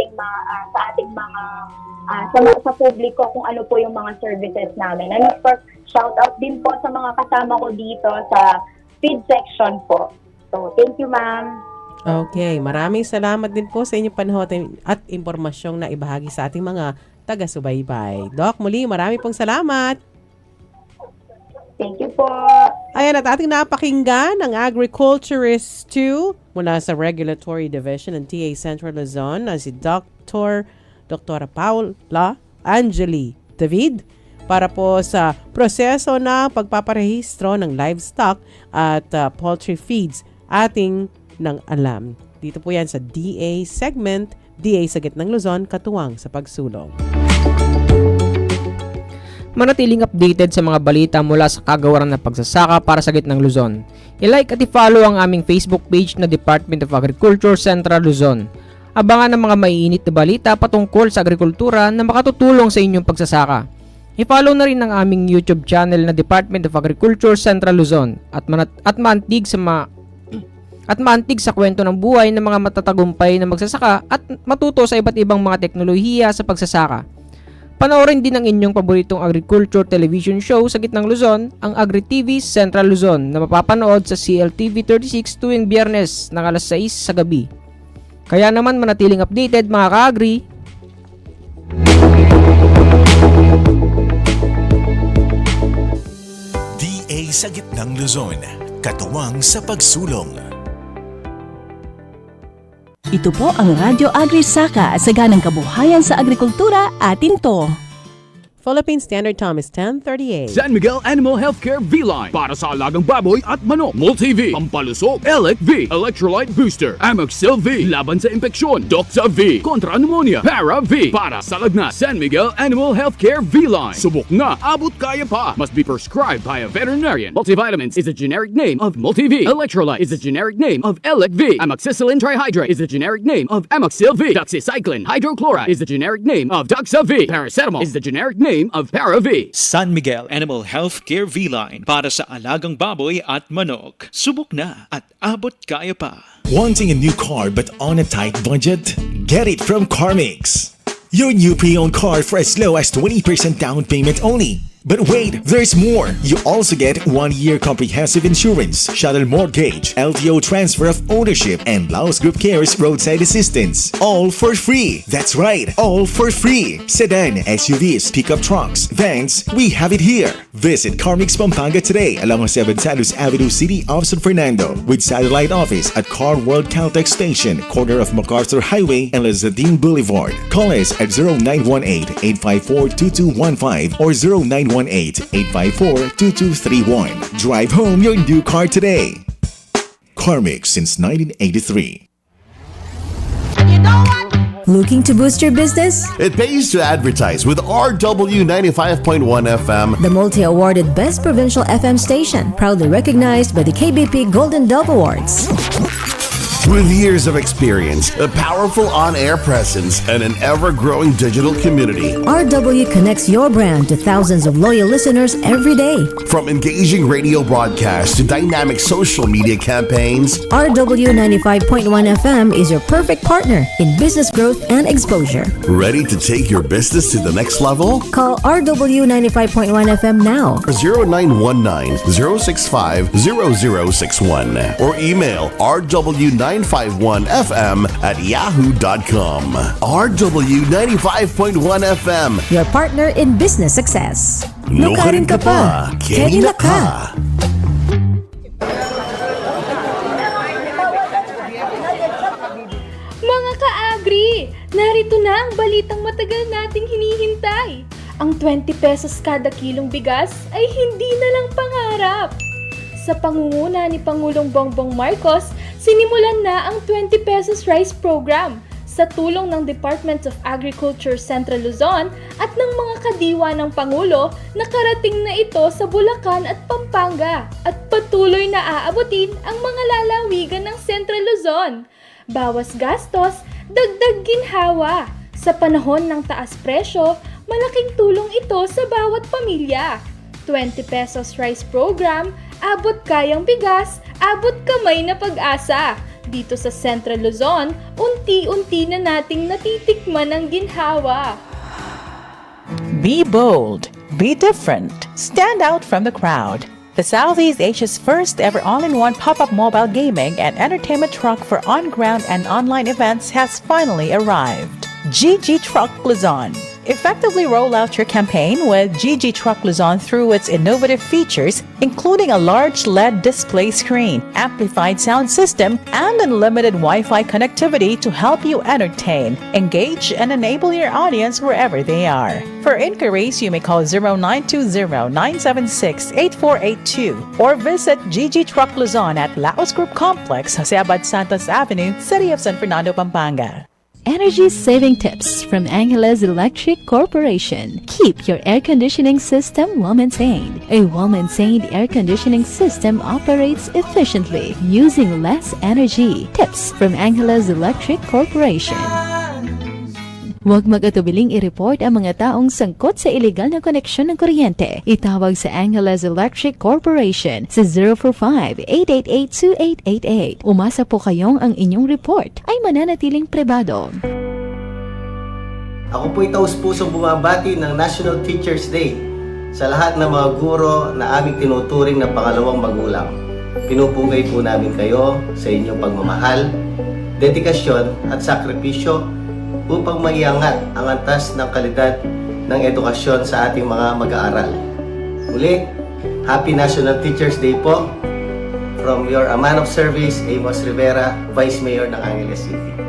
publiko kung ano po yung mga services namin. And of course, shout out din po sa mga kasama ko dito sa feed section po. So, thank you, ma'am. Okay, maraming salamat din po sa inyong panahon at impormasyong na ibahagi sa ating mga taga-subaybay. Doc, muli marami pong salamat. Thank you po. Ayan, at ating napakinggan ang Agriculturist 2 mula sa Regulatory Division ng TA Central Luzon na si Dr. Paula Angeli David para po sa proseso na pagpaparehistro ng livestock at poultry feeds ating nang alam. Dito po yan sa DA segment, DA sa Gitnang Luzon, katuwang sa pagsulong. Manatiling updated sa mga balita mula sa kagawaran ng pagsasaka para sa Gitnang Luzon. I-like at i-follow ang aming Facebook page na Department of Agriculture Central Luzon. Abangan ang mga maiinit na balita patungkol sa agrikultura na makatutulong sa inyong pagsasaka. I-follow na rin ang aming YouTube channel na Department of Agriculture Central Luzon at maantig sa kwento ng buhay ng mga matatagumpay na magsasaka at matuto sa iba't ibang mga teknolohiya sa pagsasaka. Panoorin din ang inyong paboritong agriculture television show sa Gitnang Luzon, ang AgriTV Central Luzon na mapapanood sa CLTV 36 tuwing Biyernes ng alas 6 sa gabi. Kaya naman manatiling updated mga ka-agri. DA sa Gitnang Luzon, katuwang sa pagsulong. Ito po ang Radyo Agri-Saka, saganang kabuhayan sa agrikultura, atin to. Philippine Standard Time is 10:38. San Miguel Animal Healthcare V-Line para sa alagang baboy at manok. Multi-V, pampalusok, Elec V, Electrolyte Booster, Amoxil V, laban sa impeksyon, Doxa V, kontra pneumonia, Para V, para sa lagnat. San Miguel Animal Healthcare V-Line. Subok na, abot kaya pa. Must be prescribed by a veterinarian. Multivitamins is a generic name of Multi-V. Electrolyte is a generic name of Elec V. Amoxicillin trihydrate is a generic name of Amoxil V. Doxycycline hydrochloride is the generic name of Doxa V. Paracetamol is the generic name of Para V. San Miguel Animal Healthcare V-Line para sa alagang baboy at manok. Subok na at abot kaya pa. Wanting a new car but on a tight budget? Get it from CarMix. Your new pre-owned car for as low as 20% down payment only. But wait, there's more! You also get 1-year comprehensive insurance, shuttle mortgage, LTO transfer of ownership, and Laos Group Cares roadside assistance. All for free! That's right, all for free! Sedan, SUVs, pickup trucks, vans, we have it here! Visit CarMix Pampanga today along Jose Gonzalez Avenue, City of San Fernando, with satellite office at Car World Caltex Station, corner of MacArthur Highway and Lazadine Boulevard. Call us at 0918-854-2215 or 0918-854-2231. Drive home your new car today. CarMix since 1983. Looking to boost your business? It pays to advertise with RW 95.1 FM. The multi-awarded Best Provincial FM station, proudly recognized by the KBP Golden Dove Awards. With years of experience, a powerful on-air presence, and an ever-growing digital community, RW connects your brand to thousands of loyal listeners every day. From engaging radio broadcasts to dynamic social media campaigns, RW 95.1 FM is your perfect partner in business growth and exposure. Ready to take your business to the next level? Call RW 95.1 FM now. 0919-065-0061 or email rw951fm@yahoo.com. RW 95.1 FM. Your partner in business success. Lukarin ka pa, Kenila ka. Mga ka-agri, narito na ang balitang matagal nating hinihintay. Ang 20 pesos kada kilong bigas ay hindi na lang pangarap. Sa pangunguna ni Pangulong Bongbong Marcos, sinimulan na ang 20 pesos rice program sa tulong ng Department of Agriculture Central Luzon at ng mga kadiwa ng Pangulo. Nakarating na ito sa Bulacan at Pampanga at patuloy na aabutin ang mga lalawigan ng Central Luzon. Bawas gastos, dagdag ginhawa. Sa panahon ng taas presyo, malaking tulong ito sa bawat pamilya. 20 pesos rice program, abot kayang bigas, abot kamay na pag-asa. Dito sa Central Luzon, unti-unti na nating natitikman ang ginhawa. Be bold, be different, stand out from the crowd. The Southeast Asia's first ever all-in-one pop-up mobile gaming and entertainment truck for on-ground and online events has finally arrived. GG Truck Luzon. Effectively roll out your campaign with GG Truck Luzon through its innovative features, including a large LED display screen, amplified sound system, and unlimited Wi-Fi connectivity to help you entertain, engage, and enable your audience wherever they are. For inquiries, you may call 0920-976-8482 or visit GG Truck Luzon at Laos Group Complex, Jose Abad Santos Avenue, City of San Fernando, Pampanga. Energy saving tips from Angeles Electric Corporation. Keep your air conditioning system well maintained. A well maintained air conditioning system operates efficiently using less energy. Tips from Angeles Electric Corporation. Huwag mag-atubiling i-report ang mga taong sangkot sa illegal na koneksyon ng kuryente. Itawag sa Angeles Electric Corporation sa 045-888-2888. Umasa po kayong ang inyong report ay mananatiling pribado. Ako po'y taus-pusong bumabati ng National Teachers Day sa lahat ng mga guro na aming tinuturing na pangalawang magulang. Pinupugay po namin kayo sa inyong pagmamahal, dedikasyon at sakripisyo upang maiangat ang antas ng kalidad ng edukasyon sa ating mga mag-aaral. Muli, Happy National Teachers Day po from your Man of Service, Amos Rivera, Vice Mayor ng Angeles City.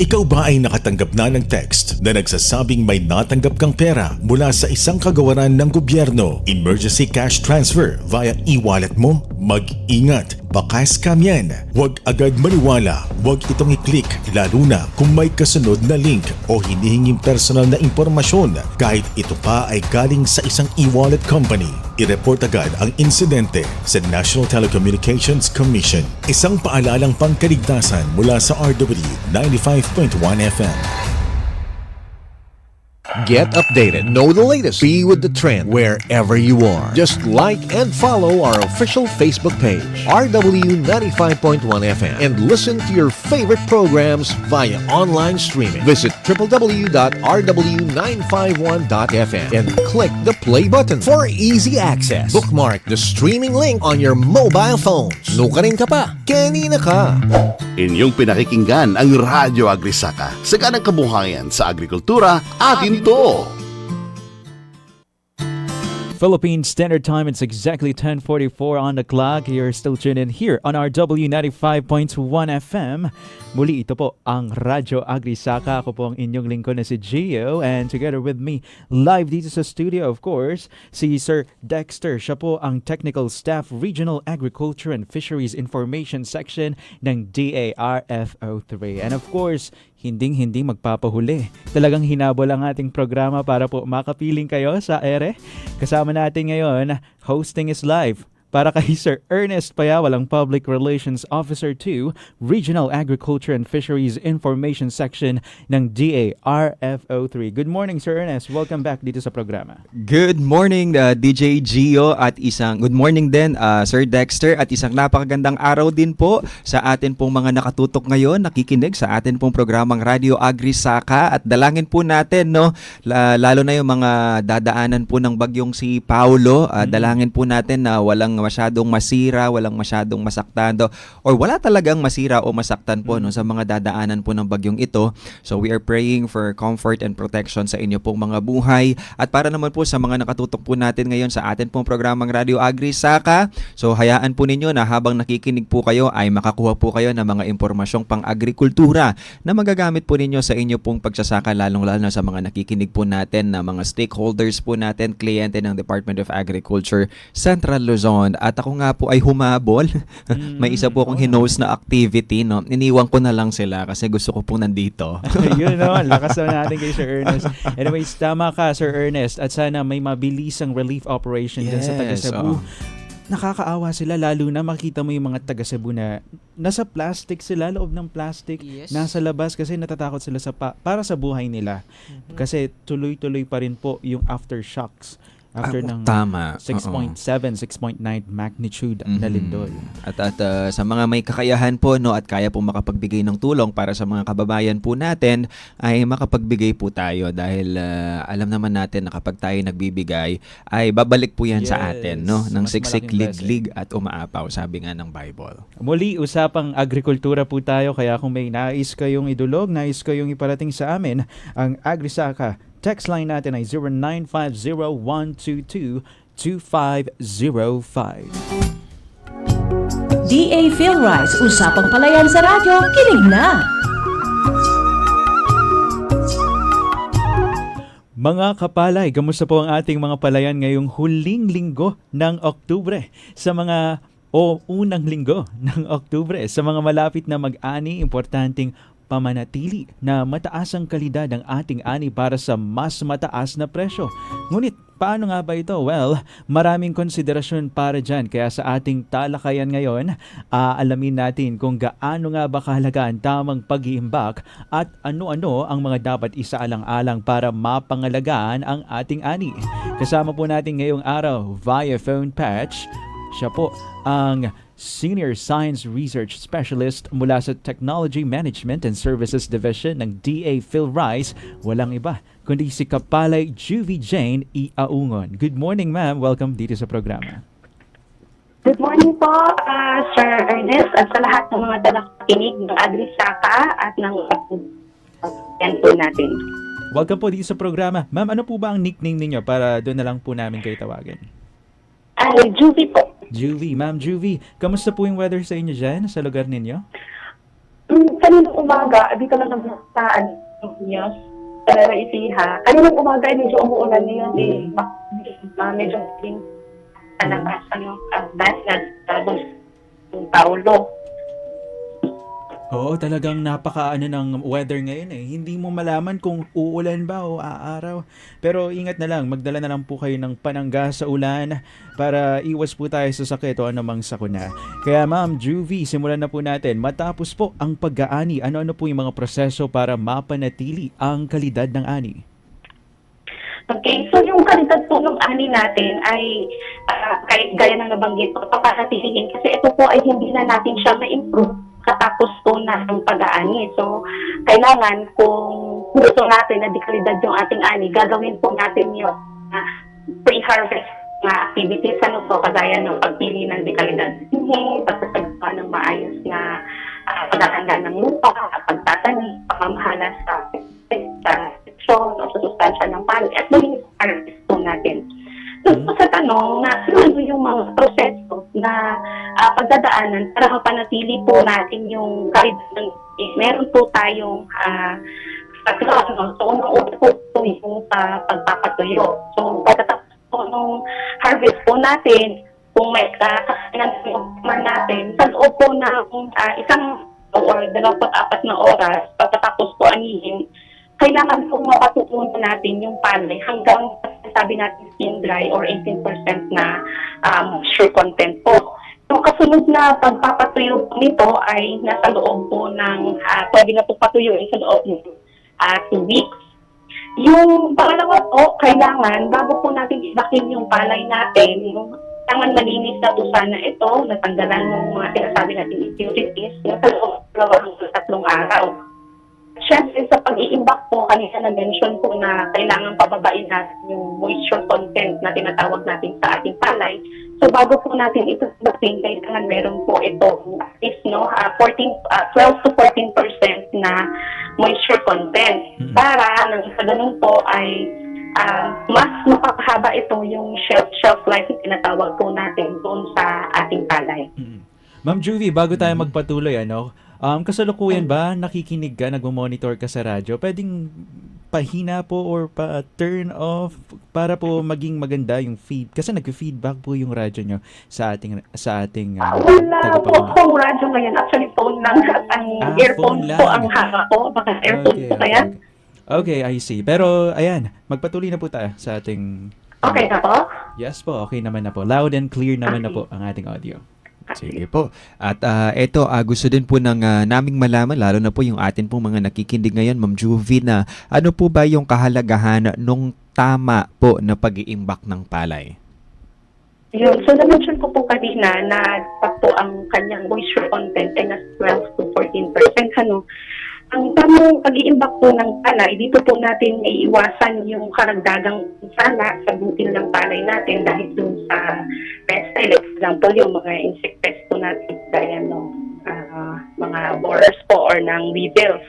Ikaw ba ay nakatanggap na ng text na nagsasabing may natanggap kang pera mula sa isang kagawaran ng gobyerno? Emergency cash transfer via e-wallet mo? Mag-ingat, baka scam yan. Huwag agad maniwala, huwag itong i-click, lalo na kung may kasunod na link o hinihinging personal na impormasyon kahit ito pa ay galing sa isang e-wallet company. I-report agad ang insidente sa National Telecommunications Commission. Isang paalalang pangkaligtasan mula sa RW 95.1 FM. Get updated, know the latest, be with the trend wherever you are. Just like and follow our official Facebook page, RW95.1 FM, and listen to your favorite programs via online streaming. Visit www.rw951.fm and click the play button for easy access. Bookmark the streaming link on your mobile phones. Nukarin ka pa, kanina ka. Inyong pinakikinggan ang Radyo Agrisaka. Saganang kabuhayan sa agrikultura, atin to! Philippine Standard Time, it's exactly 10:44 on the clock. You're still tuned in here on our W95.1 FM. Muli ito po ang Radyo Agrisaka. Ako po ang inyong lingkod na si Gio, and together with me, live dito sa studio, of course, si Sir Dexter. Siya po ang Technical Staff Regional Agriculture and Fisheries Information Section ng DARFO3. And of course, hinding-hindi magpapahuli. Talagang hinabol ang ating programa para po makapiling kayo sa ere. Kasama natin ngayon, hosting is live para kay Sir Ernest Payawal, ang Public Relations Officer 2, Regional Agriculture and Fisheries Information Section ng DARFO3. Good morning, Sir Ernest. Welcome back dito sa programa. Good morning, DJ Gio, at good morning din, Sir Dexter, at isang napakagandang araw din po sa atin pong mga nakatutok ngayon, nakikinig sa atin pong programang Radio Agrisaka, at dalangin po natin, no, lalo na yung mga dadaanan po ng bagyong si Paulo, dalangin po natin na walang masyadong masira, walang masyadong masaktan or wala talagang masira o masaktan po no, sa mga dadaanan po ng bagyong ito. So we are praying for comfort and protection sa inyo pong mga buhay. At para naman po sa mga nakatutok po natin ngayon sa atin pong programang Radio Agrisaka, so hayaan po ninyo na habang nakikinig po kayo ay makakuha po kayo ng mga impormasyong pang-agrikultura na magagamit po ninyo sa inyo pong pagsasaka, lalong-lalo na sa mga nakikinig po natin na mga stakeholders po natin, kliyente ng Department of Agriculture Central Luzon. At ako nga po ay humabol. May isa po akong hinost na activity, no. Iniwan ko na lang sila kasi gusto ko pong nandito. Yun naman, lakas na natin kay Sir Ernest. Anyways, tama ka, Sir Ernest. At sana may mabilisang relief operation dyan sa taga Cebu. nakakaawa sila, lalo na makita mo yung mga taga Cebu na nasa plastic sila, loob ng plastic, Yes. nasa labas kasi natatakot sila para sa buhay nila. Kasi tuloy-tuloy pa rin po yung aftershocks after ng Tama. 6.7, 6.9 magnitude na lindol. At sa mga may kakayahan po, no, at kaya po makapagbigay ng tulong para sa mga kababayan po natin, ay makapagbigay po tayo dahil alam naman natin na kapag tayo nagbibigay ay babalik po yan sa atin, no, ng Mas siksik, malaking liglig at umaapaw, sabi nga ng Bible. Muli, usapang agrikultura po tayo, kaya kung may nais kayong idulog, nais kayong iparating sa amin, ang Agrisaka text line natin ay 0950-122-2505. DA PhilRise, usapang palayan sa radyo, kinig na! Mga kapalay, kamusta po ang ating mga palayan ngayong huling linggo ng Oktubre? Sa mga unang linggo ng Oktubre, sa mga malapit na mag-ani, importanteng pamanatili na mataas ang kalidad ng ating ani para sa mas mataas na presyo. Ngunit, paano nga ba ito? Well, maraming konsiderasyon para dyan. Kaya sa ating talakayan ngayon, aalamin natin kung gaano nga ba kahalaga ang tamang pag-iimbak at ano-ano ang mga dapat isaalang-alang para mapangalagaan ang ating ani. Kasama po natin ngayong araw via phone patch, siya po ang Senior Science Research Specialist mula sa Technology Management and Services Division ng DA PhilRise. Walang iba kundi si Kapalay Juvie Jane Iaungon. Good morning, ma'am. Welcome dito sa programa. Good morning po, Sir Ernest, at sa lahat ng mga tagapakinig ng Agrisaka at ng yan po natin. Welcome po dito sa programa. Ma'am, ano po ba ang nickname ninyo para doon na lang po namin kayo tawagan? Juvie po. Juvie. Ma'am Juvie, kamusta po yung weather sa inyo dyan, sa lugar ninyo? Kaninang umaga, dito lang nagsataan news. Talaga isiha. Kaninang umaga, medyo umuulan niyon. Medyo nalakas, Paulo. Oo, talagang napaka ng weather ngayon eh. Hindi mo malaman kung uulan ba o aaraw. Pero ingat na lang, magdala na lang po kayo ng panangga sa ulan para iwas po tayo sa sakit o anumang sakuna. Kaya Ma'am Juvie, simulan na po natin. Matapos po ang pag-aani, ano-ano po yung mga proseso para mapanatili ang kalidad ng ani? Okay, so yung kalidad po ng ani natin ay kahit gaya ng nabanggit po, papanatilihin kasi ito po ay hindi na natin siya ma-improve katapos po na ng pag-aani. So, kailangan kung gusto natin na di kalidad yung ating ani, gagawin po natin yung pre-harvest na activities, ano po, kagaya ng pagpili ng di kalidad, pagsasagpa ng maayos na paghahanda ng lupa, pagtatanim, pamamahala sa section o sa sustansya ng pali, at maging harvest po natin. So, sa tanong na ano yung mga proseso na pagdadaanan para mapanatili po natin yung kalidad, meron po tayong so unang-una po yung pagpapatuyo. So, pagkatapos po nung harvest po natin, kung may kakasanan natin, sa loob po na isang or 24 na oras, pagkatapos po anihin, kailangan po mapatutunan natin yung palay hanggang sabi natin skin dry or 18% na moisture content po. Yung kasunod na pagpapatuyo nito ay nasa loob po ng, pwede na po patuyuin sa loob ng 2 weeks. Yung pangalawa po, kailangan, bago po natin i-vacuum yung palay natin, kailangan malinis na tusa na ito, natanggalan ng mga sinasabi natin impurities, nasa loob ng 3 araw. Siyempre, sa pag-iimbak po, kanina na-mention po na kailangan pababain natin yung moisture content na tinatawag natin sa ating palay. So, bago po natin ito batin, kailangan meron po ito at least 12 to 14% na moisture content. Para nang sa ganun po ay mas mapapahaba ito yung shelf life na tinatawag po natin doon sa ating palay. Ma'am Juvie, bago tayo magpatuloy, kasalukuyan ba nakikinig ka, nagmo-monitor ka sa radyo? Pwedeng pahina po or pa-turn off para po maging maganda yung feed? Kasi nag-feedback po yung radyo nyo sa ating wala po akong radyo ngayon. Actually, phone lang. Ang earphone po ang haka ko. Baka earphone po kaya. Okay, I see. Pero, ayan, magpatuloy na po tayo sa ating Okay na po? Yes po, okay naman na po. Loud and clear naman na po ang ating audio. Sige po. At eto, gusto din po ng naming malaman, lalo na po yung atin pong mga nakikindig ngayon, Ma'am Juvie, na ano po ba yung kahalagahan nung tama po na pag-iimbak ng palay? Yun. So, na-mention ko po kanina na dapat po ang kanyang moisture content ay nasa 12 to 14%. Ang tamang pag-iimbak po ng palay, dito po natin iiwasan yung karagdagang sala sa butil ng palay natin dahil dun sa pestle. Example, yung mga insect pest po natin dahil mga borers po or ng weevils.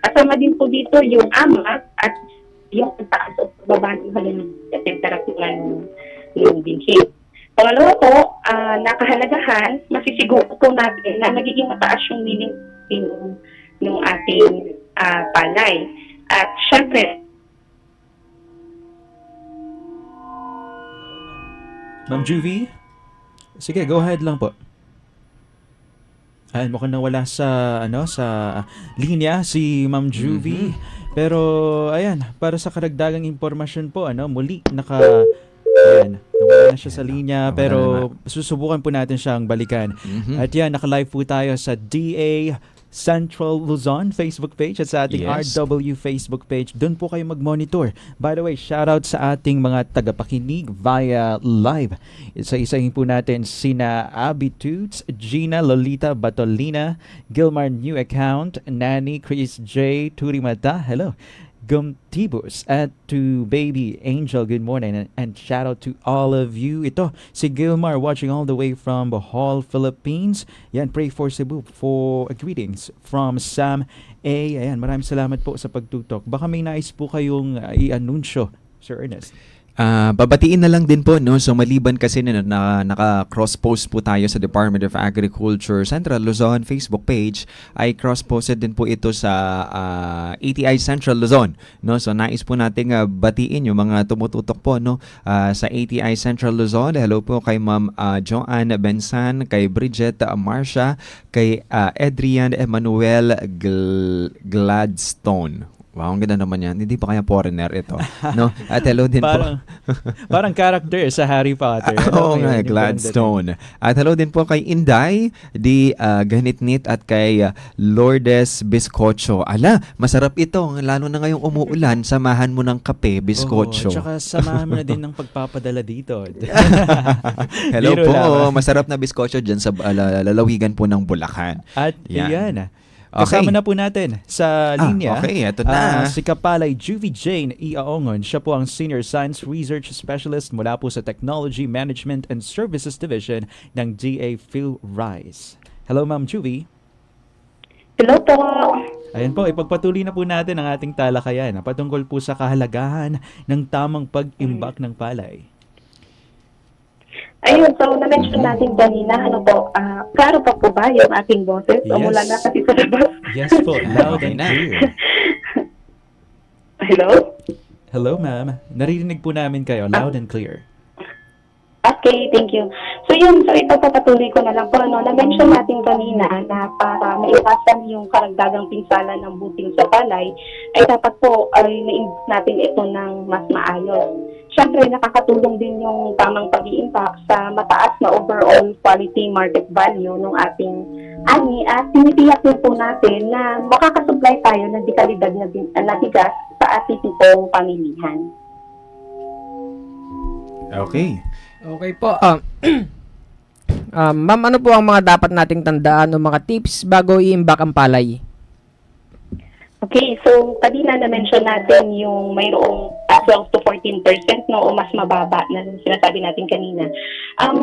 Kasama din po dito yung amak at yung pagtaas o pagbaba ng temperatura ng binhi. Pangalawa po, nakahalagahan, masisiguro po natin na magiging mataas yung milling ng ating palay. At syempre, Ma'am Juvie? Sige, go ahead lang po. Ayan, mukhang nawala sa linya si Ma'am Juvie. Pero ayan, para sa karagdagang impormasyon po, muli nawala na siya sa linya, pero susubukan po natin siyang balikan. At yan, naka-live po tayo sa DA Central Luzon Facebook page at sa ating RW Facebook page. Doon po kayo mag-monitor. By the way, shoutout sa ating mga tagapakinig via live. Isa-isahin po natin sina Abby Toots, Gina Lolita Batolina, Gilmar New Account, Nani, Chris J, Turi Mata, hello, Gumtibus, at to Baby Angel, good morning, and shout out to all of you. Ito, si Gilmar watching all the way from Bohol, Philippines. Yan, pray for Cebu for greetings from Sam A. Ayan, maraming salamat po sa pagtutok. Baka may nais po kayong i-anunsyo, Sir Ernest. Babatiin na lang din po, no? So maliban kasi na naka-cross-post po tayo sa Department of Agriculture Central Luzon Facebook page, ay cross-posted din po ito sa ATI Central Luzon, no? So nais po nating batiin yung mga tumututok po, no? Sa ATI Central Luzon. Hello po kay Ma'am Joanne Bensan, kay Bridget Marcia, kay Adrian Emmanuel Gladstone. Wow, ang ganda naman yan. Hindi pa kaya foreigner ito, no? At hello din po. Parang character sa Harry Potter. Oo nga, Gladstone. At hello din po kay Inday, di Ganitnit, at kay Lourdes Biscocho. Ala, masarap ito. Lalo na ngayong umuulan, samahan mo ng kape, biscocho. Tsaka samahan mo na din ng pagpapadala dito. Hello po. Masarap na biscocho dyan sa lalawigan po ng Bulacan. At yan. Kasama na po natin sa linya. Okay, ito na. Si Kapalay Juvie Jane Iaongon. Siya po ang Senior Science Research Specialist mula po sa Technology Management and Services Division ng DA PhilRise. Hello, Ma'am Juvie. Hello po. Ayan po, ipagpatuloy na po natin ang ating talakayan patungkol po sa kahalagahan ng tamang pag-imbak ng palay. Ayun, so na-mention natin kanina, klaro pa po ba yung ating boses? O mula na kasi sa labas? Yes po, loud and clear. Hello? Hello, ma'am. Naririnig po namin kayo, loud and clear. Okay, thank you. So ipapatuloy ko na lang po, na-mention natin kanina na para maiwasan yung karagdagang pinsala ng butil sa palay, ay dapat po na-imbak natin ito ng mas maayos. Siyempre, nakakatulong din yung tamang pag-i-impact sa mataas na overall quality market value ng ating ani at tinitiyak din po natin na makakasupply tayo ng dekalidad na bigas sa ating pitong pamilihan. Okay. Okay po. Ma'am, ano po ang mga dapat nating tandaan o mga tips bago i-imbak ang palay? Okay, so kanina na-mention natin yung mayroong 12 to 14% o mas mababa na sinasabi natin kanina.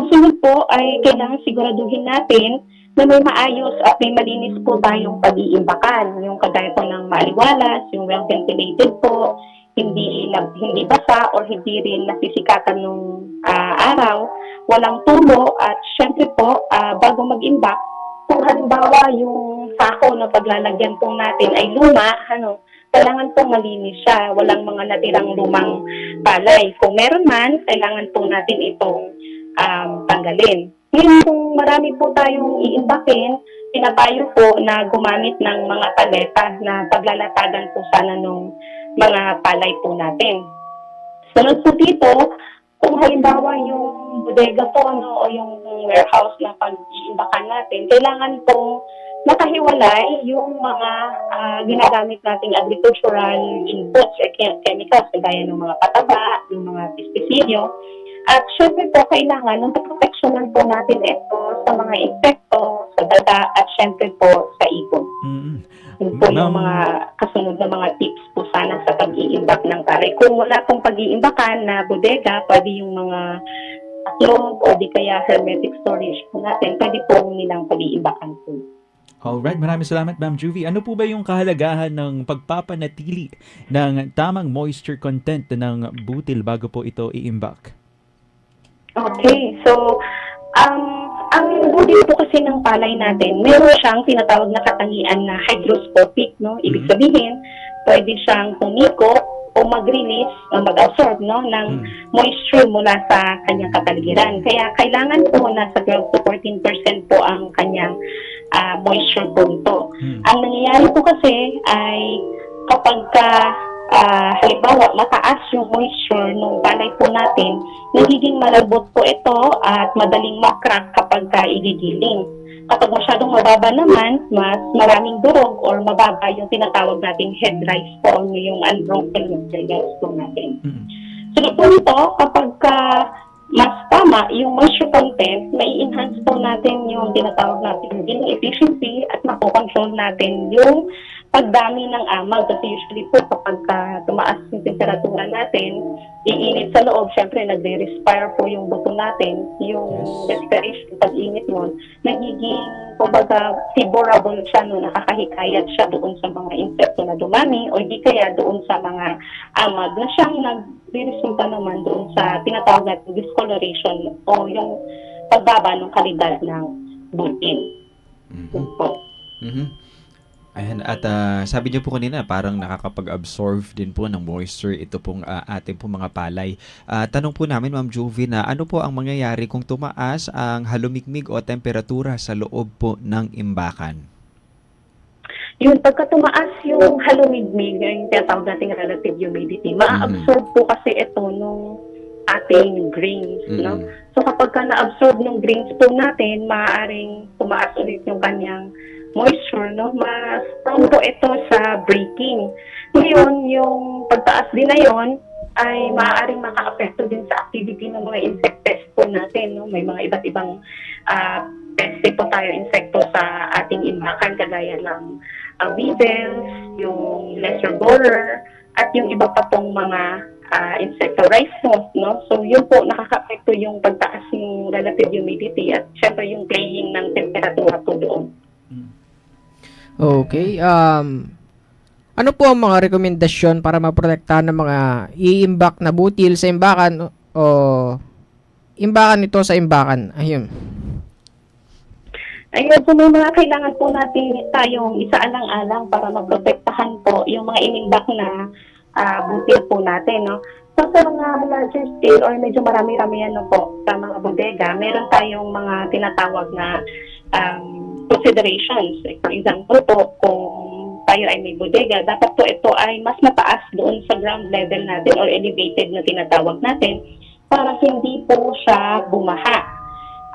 Sunod po ay kailangan siguraduhin natin na may maayos at may malinis po tayong pag-iimbakan. Yung kagaya po ng maliwalas, yung well-ventilated po, hindi basa or hindi rin nasisikatan ng araw, walang tulo, at syempre po, bago mag-imbak, kung halimbawa yung sako na paglalagyan po natin ay luma, kailangan po malinis siya, walang mga natirang lumang palay. Kung meron man, kailangan po natin itong tanggalin. Ngayon, kung marami po tayong iimbakin, pinapayo po na gumamit ng mga paleta na paglalatagan po sana ng mga palay po natin. Sunod po dito, Kung halimbawa yung bodega po, no, o yung warehouse na pag-iimbakan natin, kailangan pong nakahiwalay yung mga ginagamit nating agricultural inputs, chemicals, kagaya ng mga pataba, ng mga pestisidyo. At syempre po, kailangan ng proteksyonan po natin ito sa mga insekto, sa daga, at syempre po sa ibon. Yun po yung mga kasunod na mga tips po sana sa pag-iimbak ng palay. Kung wala pong pag-iimbakan na bodega, pwede yung mga taklog o di kaya hermetic storage po natin, pwede po nilang pag-iimbakan po. Alright, maraming salamat Ma'am Juvie. Ano po ba yung kahalagahan ng pagpapanatili ng tamang moisture content ng butil bago po ito iimbak? Okay, so ang budil po kasi ng palay natin, meron siyang tinatawag na katangian na hygroscopic, no? Ibig sabihin, pwede siyang tumiko o mag-release o mag-absorb, no, ng moisture mula sa kanyang kapaligiran. Kaya kailangan po nasa 12 to 14% po ang kanyang moisture po nito. Ang nangyayari po kasi ay kapag halimbawa mataas yung moisture ng palay po natin, nagiging malambot po ito at madaling makrack kapag ididiling. Kapag masyadong mababa naman, mas maraming durog or mababa yung tinatawag nating head rise po, yung unbroken materials po natin. So po nito, kapag mas tama yung moisture content, may enhance po natin yung tinatawag natin yung efficiency at mapokontrol natin yung pagdami ng amag. Kasi usually po kapag tumaas yung temperatura natin, iinit sa loob, syempre nagre-respire po yung buto natin, yung respiration, pag-init nun, nagiging, kumbaga, favorable siya, no, nakakahikayat siya doon sa mga insekto na dumami o di kaya doon sa mga amag na siyang nagre-resulta naman doon sa tinatawag natin discoloration o yung pagbaba ng kalidad ng butil. Ayan, at sabi niyo po kanina parang nakakapag-absorb din po ng moisture ito pong ating pong mga palay. Tanong po namin Ma'am Juvie na ano po ang mangyayari kung tumaas ang halumigmig o temperatura sa loob po ng imbakan? Yun, pagka tumaas yung halumigmig, yung tinatawag nating relative humidity, ma-absorb po kasi ito nung ating grains, no? So kapag na-absorb ng grains po natin, maaaring tumaas ulit yung kanyang moisture, no? Mas prone po ito sa breaking. Ngayon, yung pagtaas din na yon ay maaaring maka-apekto din sa activity ng mga insect pest po natin, no? May mga iba't ibang peste po tayo, insekto sa ating imbakan, kagaya ng weevils, yung lesser borer, at yung iba pa pong mga insecto rhizomes, no? So yun po, nakaka-apekto yung pagtaas ng relative humidity at syempre yung playing ng temperatura po doon. Okay. Ano po ang mga rekomendasyon para maprotektahan ng mga iimbak na butil sa imbakan o imbakan ito sa imbakan? Ayun. Ayun, so may mga kailangan po natin tayong isaalang-alang para maprotektahan po yung mga inimbak na butil po natin, no? So sa mga larger scale or medyo marami-rami po sa mga bodega, meron tayong mga tinatawag na considerations. For example po, kung tayo ay may bodega, dapat po ito ay mas mataas doon sa ground level natin or elevated na tinatawag natin para hindi po siya bumaha.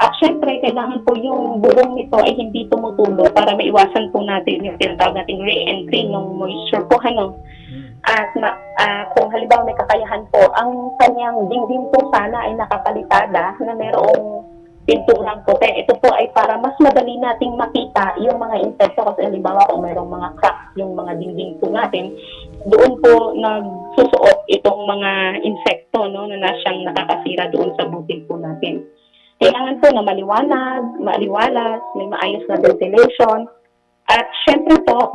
At syempre, kailangan po yung bubong nito ay hindi tumutulo para maiwasan po natin yung tinatawag nating re-entry ng moisture po, ano. At kung halimbawa may kakayahan po, ang kanyang dingding po sana ay nakapalitada na mayroong pinturang puti. Ito po ay para mas madali nating makita yung mga insekto kasi halimbawa kung mayroong mga cracks yung mga dingding po natin, doon po nagsusuot itong mga insekto, no, na siyang nakakasira doon sa butil po natin. Kailangan po na maliwanag, maaliwalas, may maayos na ventilation, at syempre po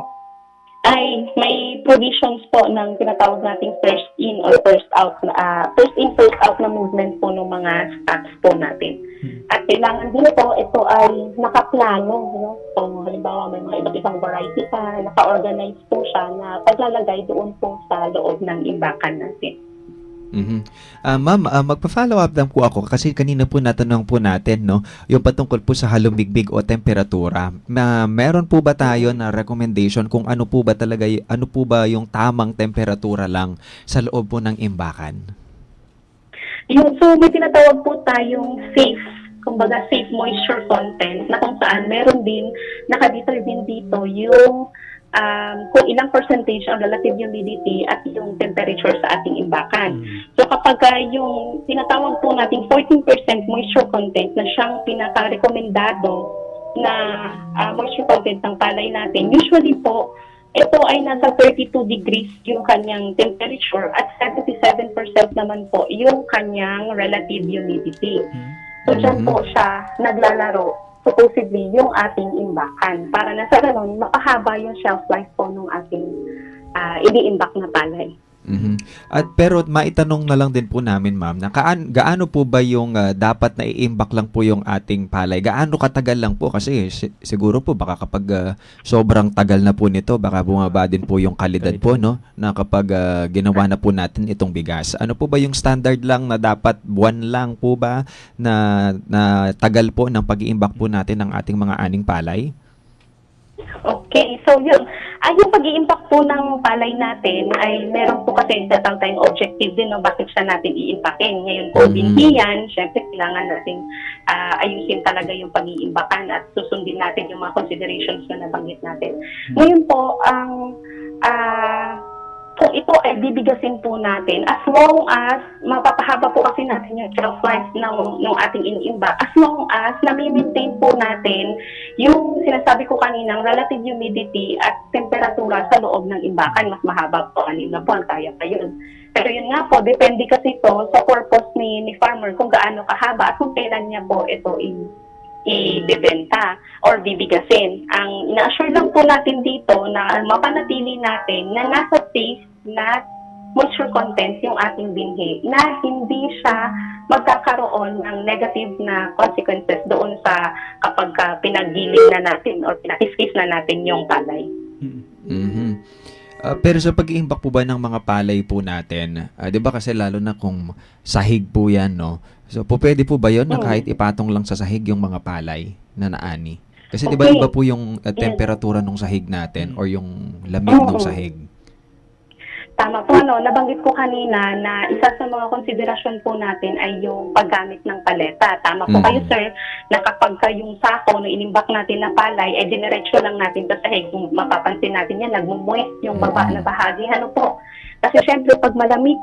ay may provisions po ng tinatawag nating first in or first out na movement po ng mga stocks po natin. At kailangan din po ito ay nakaplano, no? So halimbawa may mga iba't ibang variety pa, naka-organize po siya na paglalagay doon po sa loob ng imbakan natin. Ma'am, magpa-follow up lang po ako kasi kanina po natanong po natin, no, yung patungkol po sa halumigbig o temperatura. Meron po ba tayo na recommendation kung ano po ba yung tamang temperatura lang sa loob po ng imbakan? So may tinatawag po tayong safe, kumbaga safe moisture content, na kung saan meron din, nakadetermine dito yung kung ilang percentage ang relative humidity at yung temperature sa ating imbakan. So kapag yung tinatawag po nating 14% moisture content na siyang pinaka-rekomendado na moisture content ng palay natin, usually po, ito ay nasa 32 degrees yung kanyang temperature at 77% naman po yung kanyang relative humidity. So dyan po siya naglalaro, supposedly, yung ating imbakan para na sa ganun, makahaba yung shelf life po ng ating iniimbak na palay. At pero maitanong na lang din po namin, ma'am, na gaano po ba yung dapat na i-imbak lang po yung ating palay? Gaano katagal lang po? Kasi siguro po baka kapag sobrang tagal na po nito, baka bumaba din po yung kalidad po, no? Na kapag ginawa na po natin itong bigas. Ano po ba yung standard lang na dapat buwan lang po ba na tagal po ng pag-iimbak po natin ng ating mga aning palay? Okay, so yung pag-i-impact po ng palay natin ay meron po kasi tatawag tayong objective din, no, bakit siya natin i-impactin. Ngayon po, binhiyan, syempre kailangan natin ayusin talaga yung pag-iimbakan at susundin natin yung mga considerations na nabanggit natin. Ngayon po, kung ito ay bibigasin po natin, as long as mapapahaba po kasi natin yung shelf life ng ating iniimbak, as long as nami-maintain po natin yung sinasabi ko kaninang relative humidity at temperatura sa loob ng imbakan, mas mahaba po, 6 na buwan, kaya pa yun. Pero yun nga po, depende kasi ito sa purpose ni farmer kung gaano kahaba at kung kailan niya po ito i-bibenta or bibigasin. Ang ina-assure lang po natin dito na mapanatili natin na nasa safe na moisture content yung ating binhi, na hindi siya magkakaroon ng negative na consequences doon sa kapag pinaggiling na natin or pinakiskis na natin yung palay. Pero sa pag-iimbak po ba ng mga palay po natin, 'di ba kasi lalo na kung sahig po 'yan, no? So pwede po ba 'yon na kahit ipatong lang sa sahig yung mga palay na naani? Kasi 'di ba iba po yung temperatura ng sahig natin or yung lamig ng sahig? Tama po, nabanggit ko kanina na isa sa mga konsiderasyon po natin ay yung paggamit ng paleta. Tama po kayo, sir, na kapag yung sako na inimbak natin na palay, ay dinerecho lang natin sa sahig. Mapapansin natin yan, nagmumoist yung baba na bahagi. Ano po? Kasi syempre, pag malamig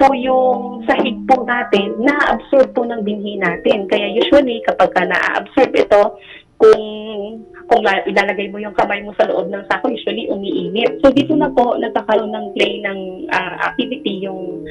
po yung sahig po natin, na-absorb po ng binhi natin. Kaya usually, kapag na-absorb ito, kung ilalagay mo yung kamay mo sa loob ng sako, usually umiinit. So dito na po nagkakaroon ng play ng activity yung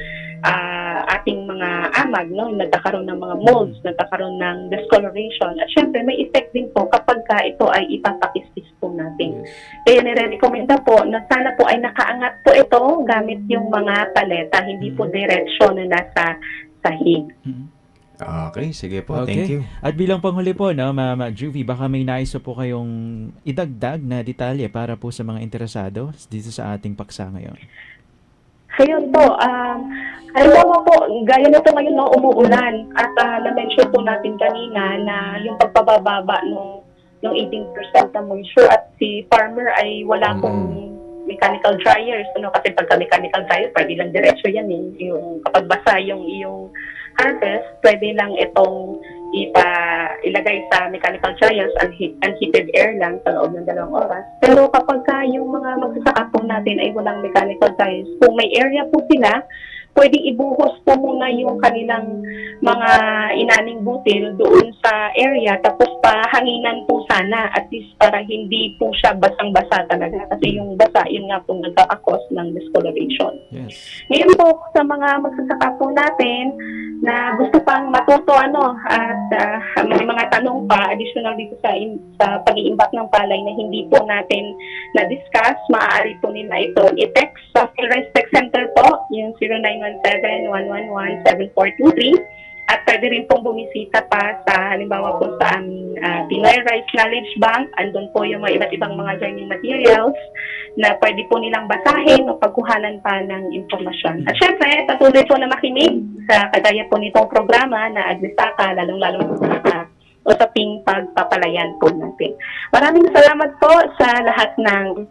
ating mga amag, no? Nagkakaroon ng mga molds, nagkakaroon ng discoloration. At syempre may effect din po kapag ito ay ipapakiskis po natin. Kaya nire-recommenda po na sana po ay nakaangat po ito gamit yung mga paleta, hindi po diretsyo na nasa sahig. Okay, sige po. Thank you. At bilang panghuli po, no, Ma'am Juvie, baka may nais po kayong idagdag na detalye para po sa mga interesado dito sa ating paksa ngayon. Ayun po, halimbawa po, gaya nito ngayon, no, umuulan at na-mention po natin kanina na yung pagpababa ng 18% na moisture at si farmer ay wala pong mechanical dryers, ano, kasi pagka mechanical dryer, pwede lang diretso yan yung kapag basa yung iyong harvest, pwede lang itong ilagay sa mechanical dryers, unheated air lang sa loob ng 2 oras. Pero kapag yung mga magsasaka po natin ay walang mechanical dryers, kung may area po sila, pwedeng ibuhos po muna yung kanilang mga inaning butil doon sa area, tapos pahanginan po sana, at least para hindi po siya basang-basa talaga. Kasi yung basa, yun nga po nagkakakos ng discoloration. Yes. Ngayon po, sa mga magsasaka po natin na gusto pang matuto, at may mga tanong pa additional dito sa pag-iimbak ng palay na hindi po natin na-discuss, maaari po nila ito i-text sa Philrice Tech Center po, yung 0917-111-7423. At pwede rin pong bumisita pa sa, halimbawa po sa aming Pinoy Rice Knowledge Bank. Andun po yung mga iba't ibang mga learning materials na pwede po nilang basahin o pagkuhanan pa ng impormasyon. At syempre, patuloy po na makinig sa kagaya po nitong programa na Agrisaka, lalong-lalo sa usaping pagpapalayan po natin. Maraming salamat po sa lahat ng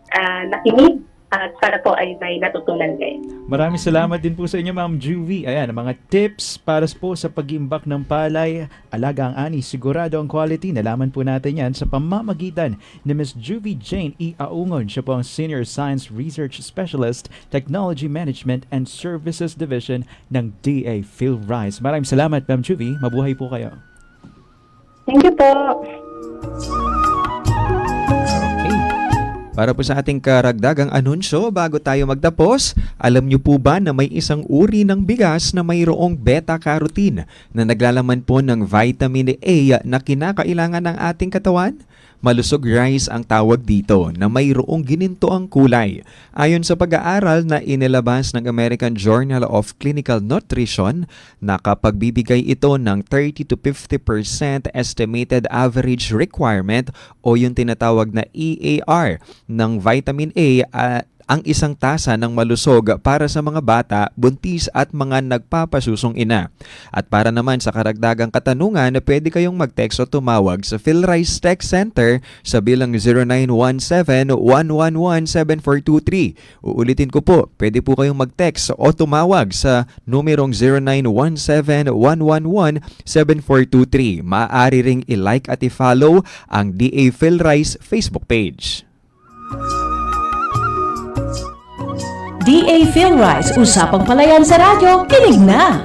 nakinig at sana po ay may natutunan kayo. Maraming salamat din po sa inyo, Ma'am Juvie. Ayan, mga tips para po sa pag-iimbak ng palay, alaga ang ani, sigurado ang quality. Nalaman po natin yan sa pamamagitan ni Ms. Juvie Jane E. Aungon. Siya po ang Senior Science Research Specialist, Technology Management and Services Division ng DA PhilRise. Maraming salamat, Ma'am Juvie. Mabuhay po kayo. Thank you po. Para po sa ating karagdagang anunsyo bago tayo magtapos, alam niyo po ba na may isang uri ng bigas na mayroong beta-carotene na naglalaman po ng vitamin A na kinakailangan ng ating katawan? Malusog rice ang tawag dito na mayroong gininto ang kulay. Ayon sa pag-aaral na inilabas ng American Journal of Clinical Nutrition, nakapagbibigay ito ng 30 to 50% estimated average requirement o yung tinatawag na EAR ng vitamin A ang isang tasa ng malusog para sa mga bata, buntis at mga nagpapasusong ina. At para naman sa karagdagang katanungan, pwede kayong mag-text o tumawag sa PhilRise Tech Center sa bilang 0917-111-7423. Uulitin ko po, pwede po kayong mag-text o tumawag sa numerong 0917-111-7423. Maaari ring i-like at i-follow ang DA PhilRise Facebook page. DA PhilRise, usapang palayan sa radyo, kinig na!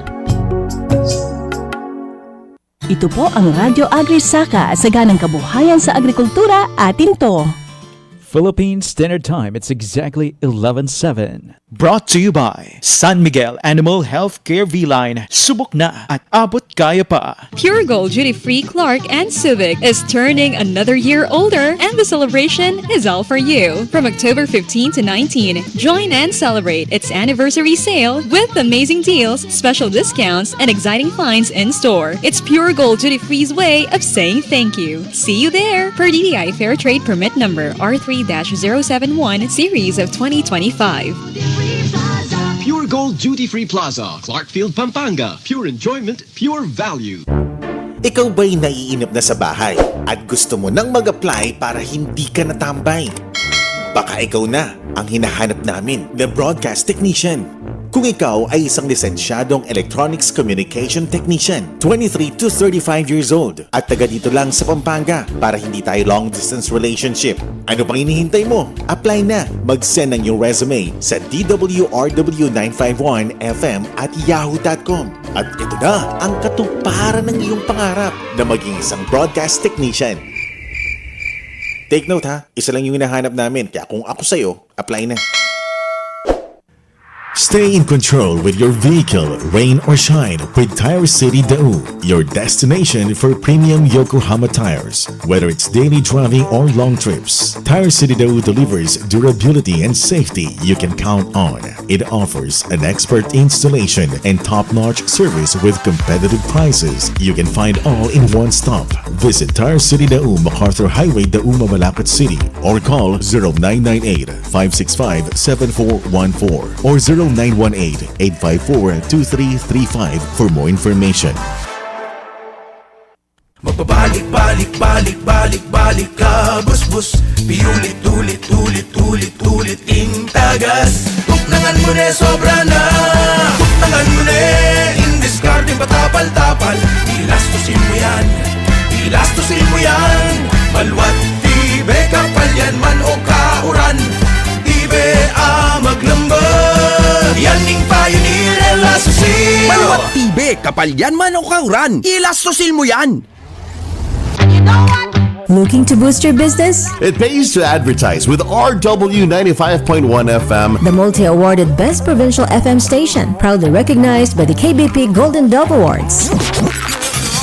Ito po ang Radyo Agri-Saka, saganang kabuhayan sa agrikultura, atin to. Philippine Standard Time, it's exactly 11:07. Brought to you by San Miguel Animal Healthcare V-Line. Subok na at abot kaya pa. Pure Gold Duty Free Clark and Civic is turning another year older, and the celebration is all for you. From October 15 to 19, join and celebrate its anniversary sale with amazing deals, special discounts, and exciting finds in store. It's Pure Gold Duty Free's way of saying thank you. See you there per DTI Fair Trade Permit Number R3-071 Series of 2025. Pure Gold Duty Free Plaza, Clarkfield, Pampanga. Pure enjoyment, pure value. Ikaw ba'y naiinip na sa bahay at gusto mo nang mag-apply para hindi ka natambay? Baka ikaw na ang hinahanap namin na broadcast technician. Kung ikaw ay isang lisensyadong electronics communication technician, 23 to 35 years old, at taga dito lang sa Pampanga para hindi tayo long distance relationship, ano pang hinihintay mo? Apply na! Mag-send ng iyong resume sa twrw951fm@yahoo.com. At ito na ang katuparan ng iyong pangarap na maging isang broadcast technician. Take note ha, isa lang yung hinahanap namin, kaya kung ako sa'yo, apply na. Stay in control with your vehicle, rain or shine, with Tire City Daewoo, your destination for premium Yokohama tires. Whether it's daily driving or long trips, Tire City Daewoo delivers durability and safety you can count on. It offers an expert installation and top-notch service with competitive prices. You can find all in one stop. Visit Tire City Daewoo, MacArthur Highway, Daewoo, Malacat City, or call 0998-565-7414 or 0918-854-2335 for more information. Magbabalik-balik-balik-balik-balik ka, bus-bus. Piulit-ulit-ulit-ulit-ulit-ing tagas. Buknangan mo na, sobra na. Buknangan mo na, indiscarding patapal-tapal. Ilastusin mo yan, ilastusin mo yan. Malwat, tibe, kapal yan man o kauran. Tibe, maglambot. Yan ning pioneer, ilastusin. Malwat, tibe, kapal yan man o kauran. Ilastusin mo yan. Looking to boost your business? It pays to advertise with RW 95.1 FM. The multi-awarded Best Provincial FM Station, proudly recognized by the KBP Golden Dove Awards.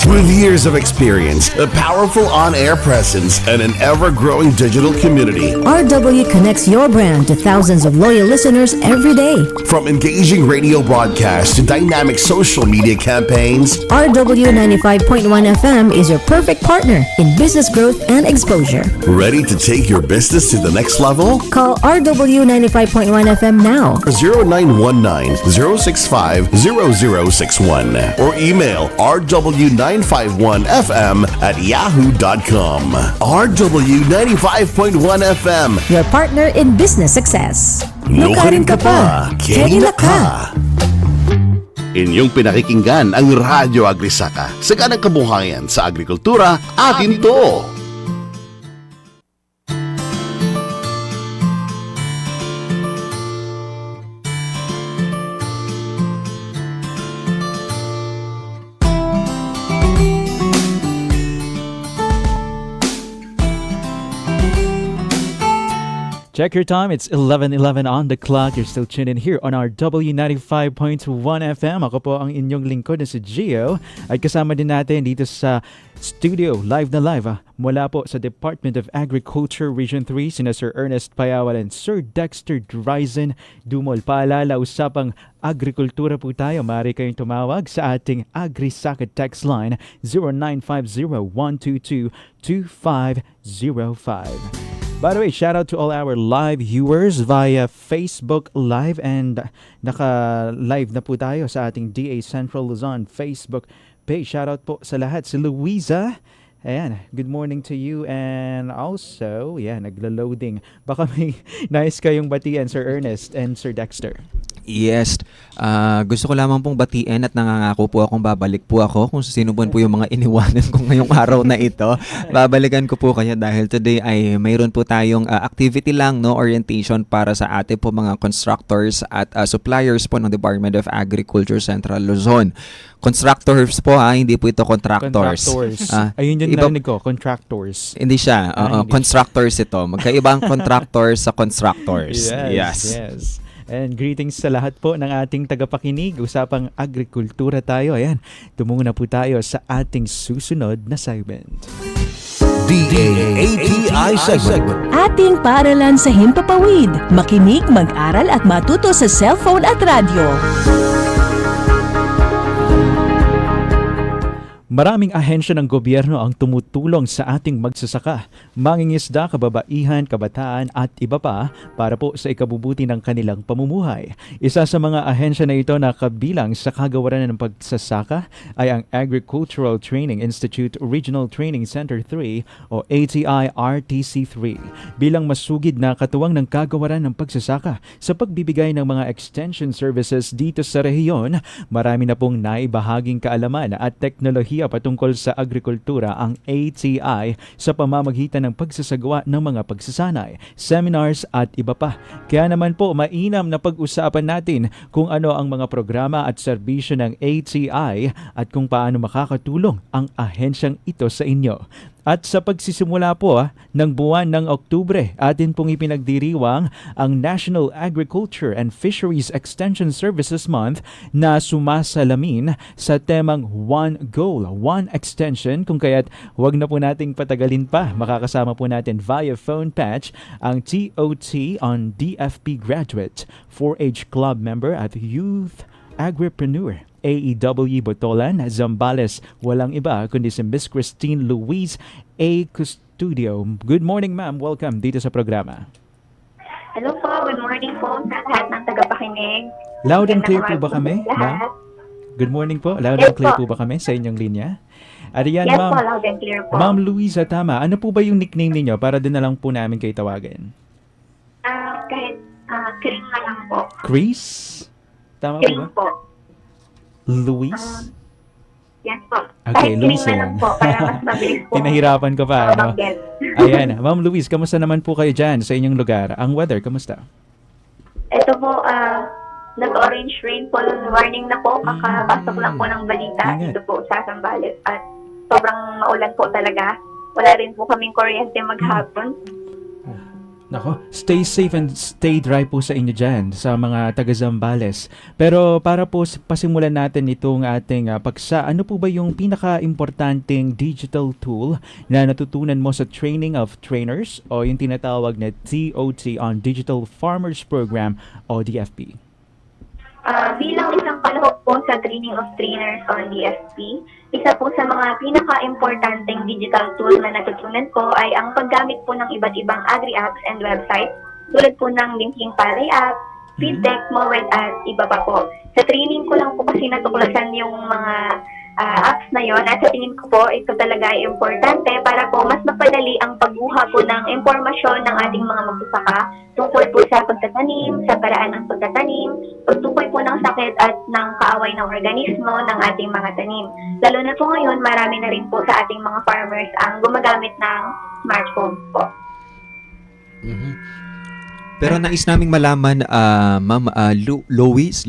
With years of experience, a powerful on-air presence, and an ever-growing digital community, RW connects your brand to thousands of loyal listeners every day. from engaging radio broadcasts to dynamic social media campaigns, RW 95.1 FM is your perfect partner in business growth and exposure. ready to take your business to the next level? Call RW 95.1 FM now. 0919-065-0061 or email rw951 951FM at yahoo.com. RW95.1 FM. Your partner in business success. Lukarin ka pa, Kenila ka. Inyong pinakikinggan ang Radyo Agrisaka. Saganang kabuhayan sa agrikultura, atin to! Check your time. It's 11:11 on the clock. You're still tuned in here on our W95.1 FM. Ako po ang inyong lingkod na si Gio. At kasama din natin dito sa studio, live na live, mula po sa Department of Agriculture Region 3, sina Sir Ernest Payawan and Sir Dexter Dryzen Dumol. Paalala, usapang agrikultura po tayo. Maaari kayong tumawag sa ating AgriSaka text line 0950-122-2505. By the way, shout out to all our live viewers via Facebook Live, and naka-live na po tayo sa ating DA Central Luzon Facebook page. Shout out po sa lahat. Si Louisa, ayan, good morning to you, and also, yeah, naglo-loading. Baka may nice kayong batian, Sir Ernest and Sir Dexter. Yes, gusto ko lamang pong batiin at nangangako po akong babalik po ako kung sino po yung mga iniwanan ko ngayong araw na ito. Babalikan ko po kayo dahil today ay mayroon po tayong activity lang, no, orientation para sa ating po mga constructors at suppliers po ng Department of Agriculture Central Luzon. Constructors po, hindi po ito contractors. Ayun yung narinig ko, contractors. Hindi siya, constructors ito. Magkaibang contractors sa constructors. Yes. And greetings sa lahat po ng ating tagapakinig. Usapang agrikultura tayo. Ayan, tumungo na po tayo sa ating susunod na segment. DAATI segment. Ating paaralan sa himpapawid. Makinig, mag-aral at matuto sa cellphone at radyo. Maraming ahensya ng gobyerno ang tumutulong sa ating magsasaka, mangingisda, kababaihan, kabataan at iba pa para po sa ikabubuti ng kanilang pamumuhay. Isa sa mga ahensya na ito na kabilang sa kagawaran ng pagsasaka ay ang Agricultural Training Institute Regional Training Center 3 o ATI-RTC 3 bilang masugid na katuwang ng kagawaran ng pagsasaka sa pagbibigay ng mga extension services dito sa rehiyon. Marami na pong naibahaging kaalaman at teknolohiya patungkol sa agrikultura ang ATI sa pamamagitan ng pagsasagawa ng mga pagsasanay, seminars at iba pa. Kaya naman po mainam na pag-usapan natin kung ano ang mga programa at serbisyo ng ATI at kung paano makakatulong ang ahensyang ito sa inyo. At sa pagsisimula po ng buwan ng Oktubre, atin pong ipinagdiriwang ang National Agriculture and Fisheries Extension Services Month na sumasalamin sa temang One Goal, One Extension. Kung kaya't huwag na po nating patagalin pa. Makakasama po natin via phone patch ang TOT on DFP graduate, 4-H club member at youth agripreneur AEW Botolan, Zambales, walang iba kundi si Miss Christine Louise A. Custodio. Good morning, ma'am. Welcome dito sa programa. Hello po, good morning po sa lahat ng tagapakinig. Loud and clear po ba kami, ma'am? Good morning po. Loud and clear po ba kami sa inyong linya? Ariyan, Yes ma'am. po, loud and clear po. Ma'am Louisa, tama. Ano po ba yung nickname ninyo para din na lang po namin kayo tawagin? Kahit Chris na lang po. Chris? Tama Chris po ba? po. Luis? Yes po. Okay, Kahit Luis Chris na yan. lang po, para mas mabilis po. Pinahirapan ko pa, ano? Mabanggit. Ayan. Ma'am Luis, kamusta naman po kayo dyan sa inyong lugar? Ang weather, kamusta? Ito po, nag-orange rain po warning na po. Kakapasok lang po ng balita dito po sa Zambales. At sobrang maulan po talaga. Wala rin po kaming kuryente maghapon. Nako, stay safe and stay dry po sa inyo dyan, sa mga taga-Zambales. Pero para po pasimulan natin itong ating paksa, ano po ba yung pinaka-importanting digital tool na natutunan mo sa Training of Trainers o yung tinatawag na TOT on Digital Farmers Program o DFP? Bilang isang kalahok po sa Training of Trainers on DFP, isa po sa mga pinaka-importanteng digital tool na natutunan ko ay ang paggamit po ng iba't ibang agri-apps and websites tulad po ng Linking Pare app, Feedtech, Mowed at iba pa po. Sa training ko lang po kasi natuklasan yung mga apps na yon. At sa tingin ko po, ito talaga ay importante para po mas mapadali ang pagbuha po ng impormasyon ng ating mga magsasaka tungkol po sa pagtatanim, sa paraan ng pagtatanim, pagtukoy po ng sakit at ng kaaway ng organismo ng ating mga tanim. Lalo na po ngayon, marami na rin po sa ating mga farmers ang gumagamit ng smartphone po. Pero nais naming malaman, Ma'am Lois?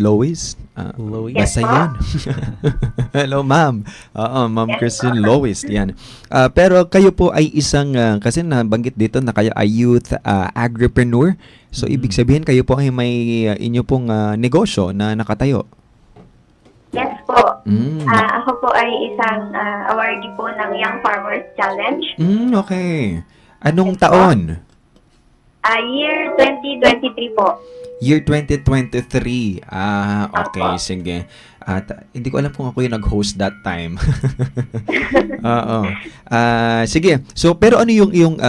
Basta yun. Hello, Ma'am. Oo, Ma'am Christine Lois. Yan. Pero kayo po ay isang, kasi nabanggit dito na kayo ay youth agripreneur. So, ibig sabihin kayo po ay may inyo pong negosyo na nakatayo. Yes po. Ako po ay isang awardee po ng Young Farmers Challenge. Okay. Anong taon? Year 2023 po. Year 2023. Okay, sige. At hindi ko alam kung ako yung nag-host that time. Oo. Sige. So, pero ano yung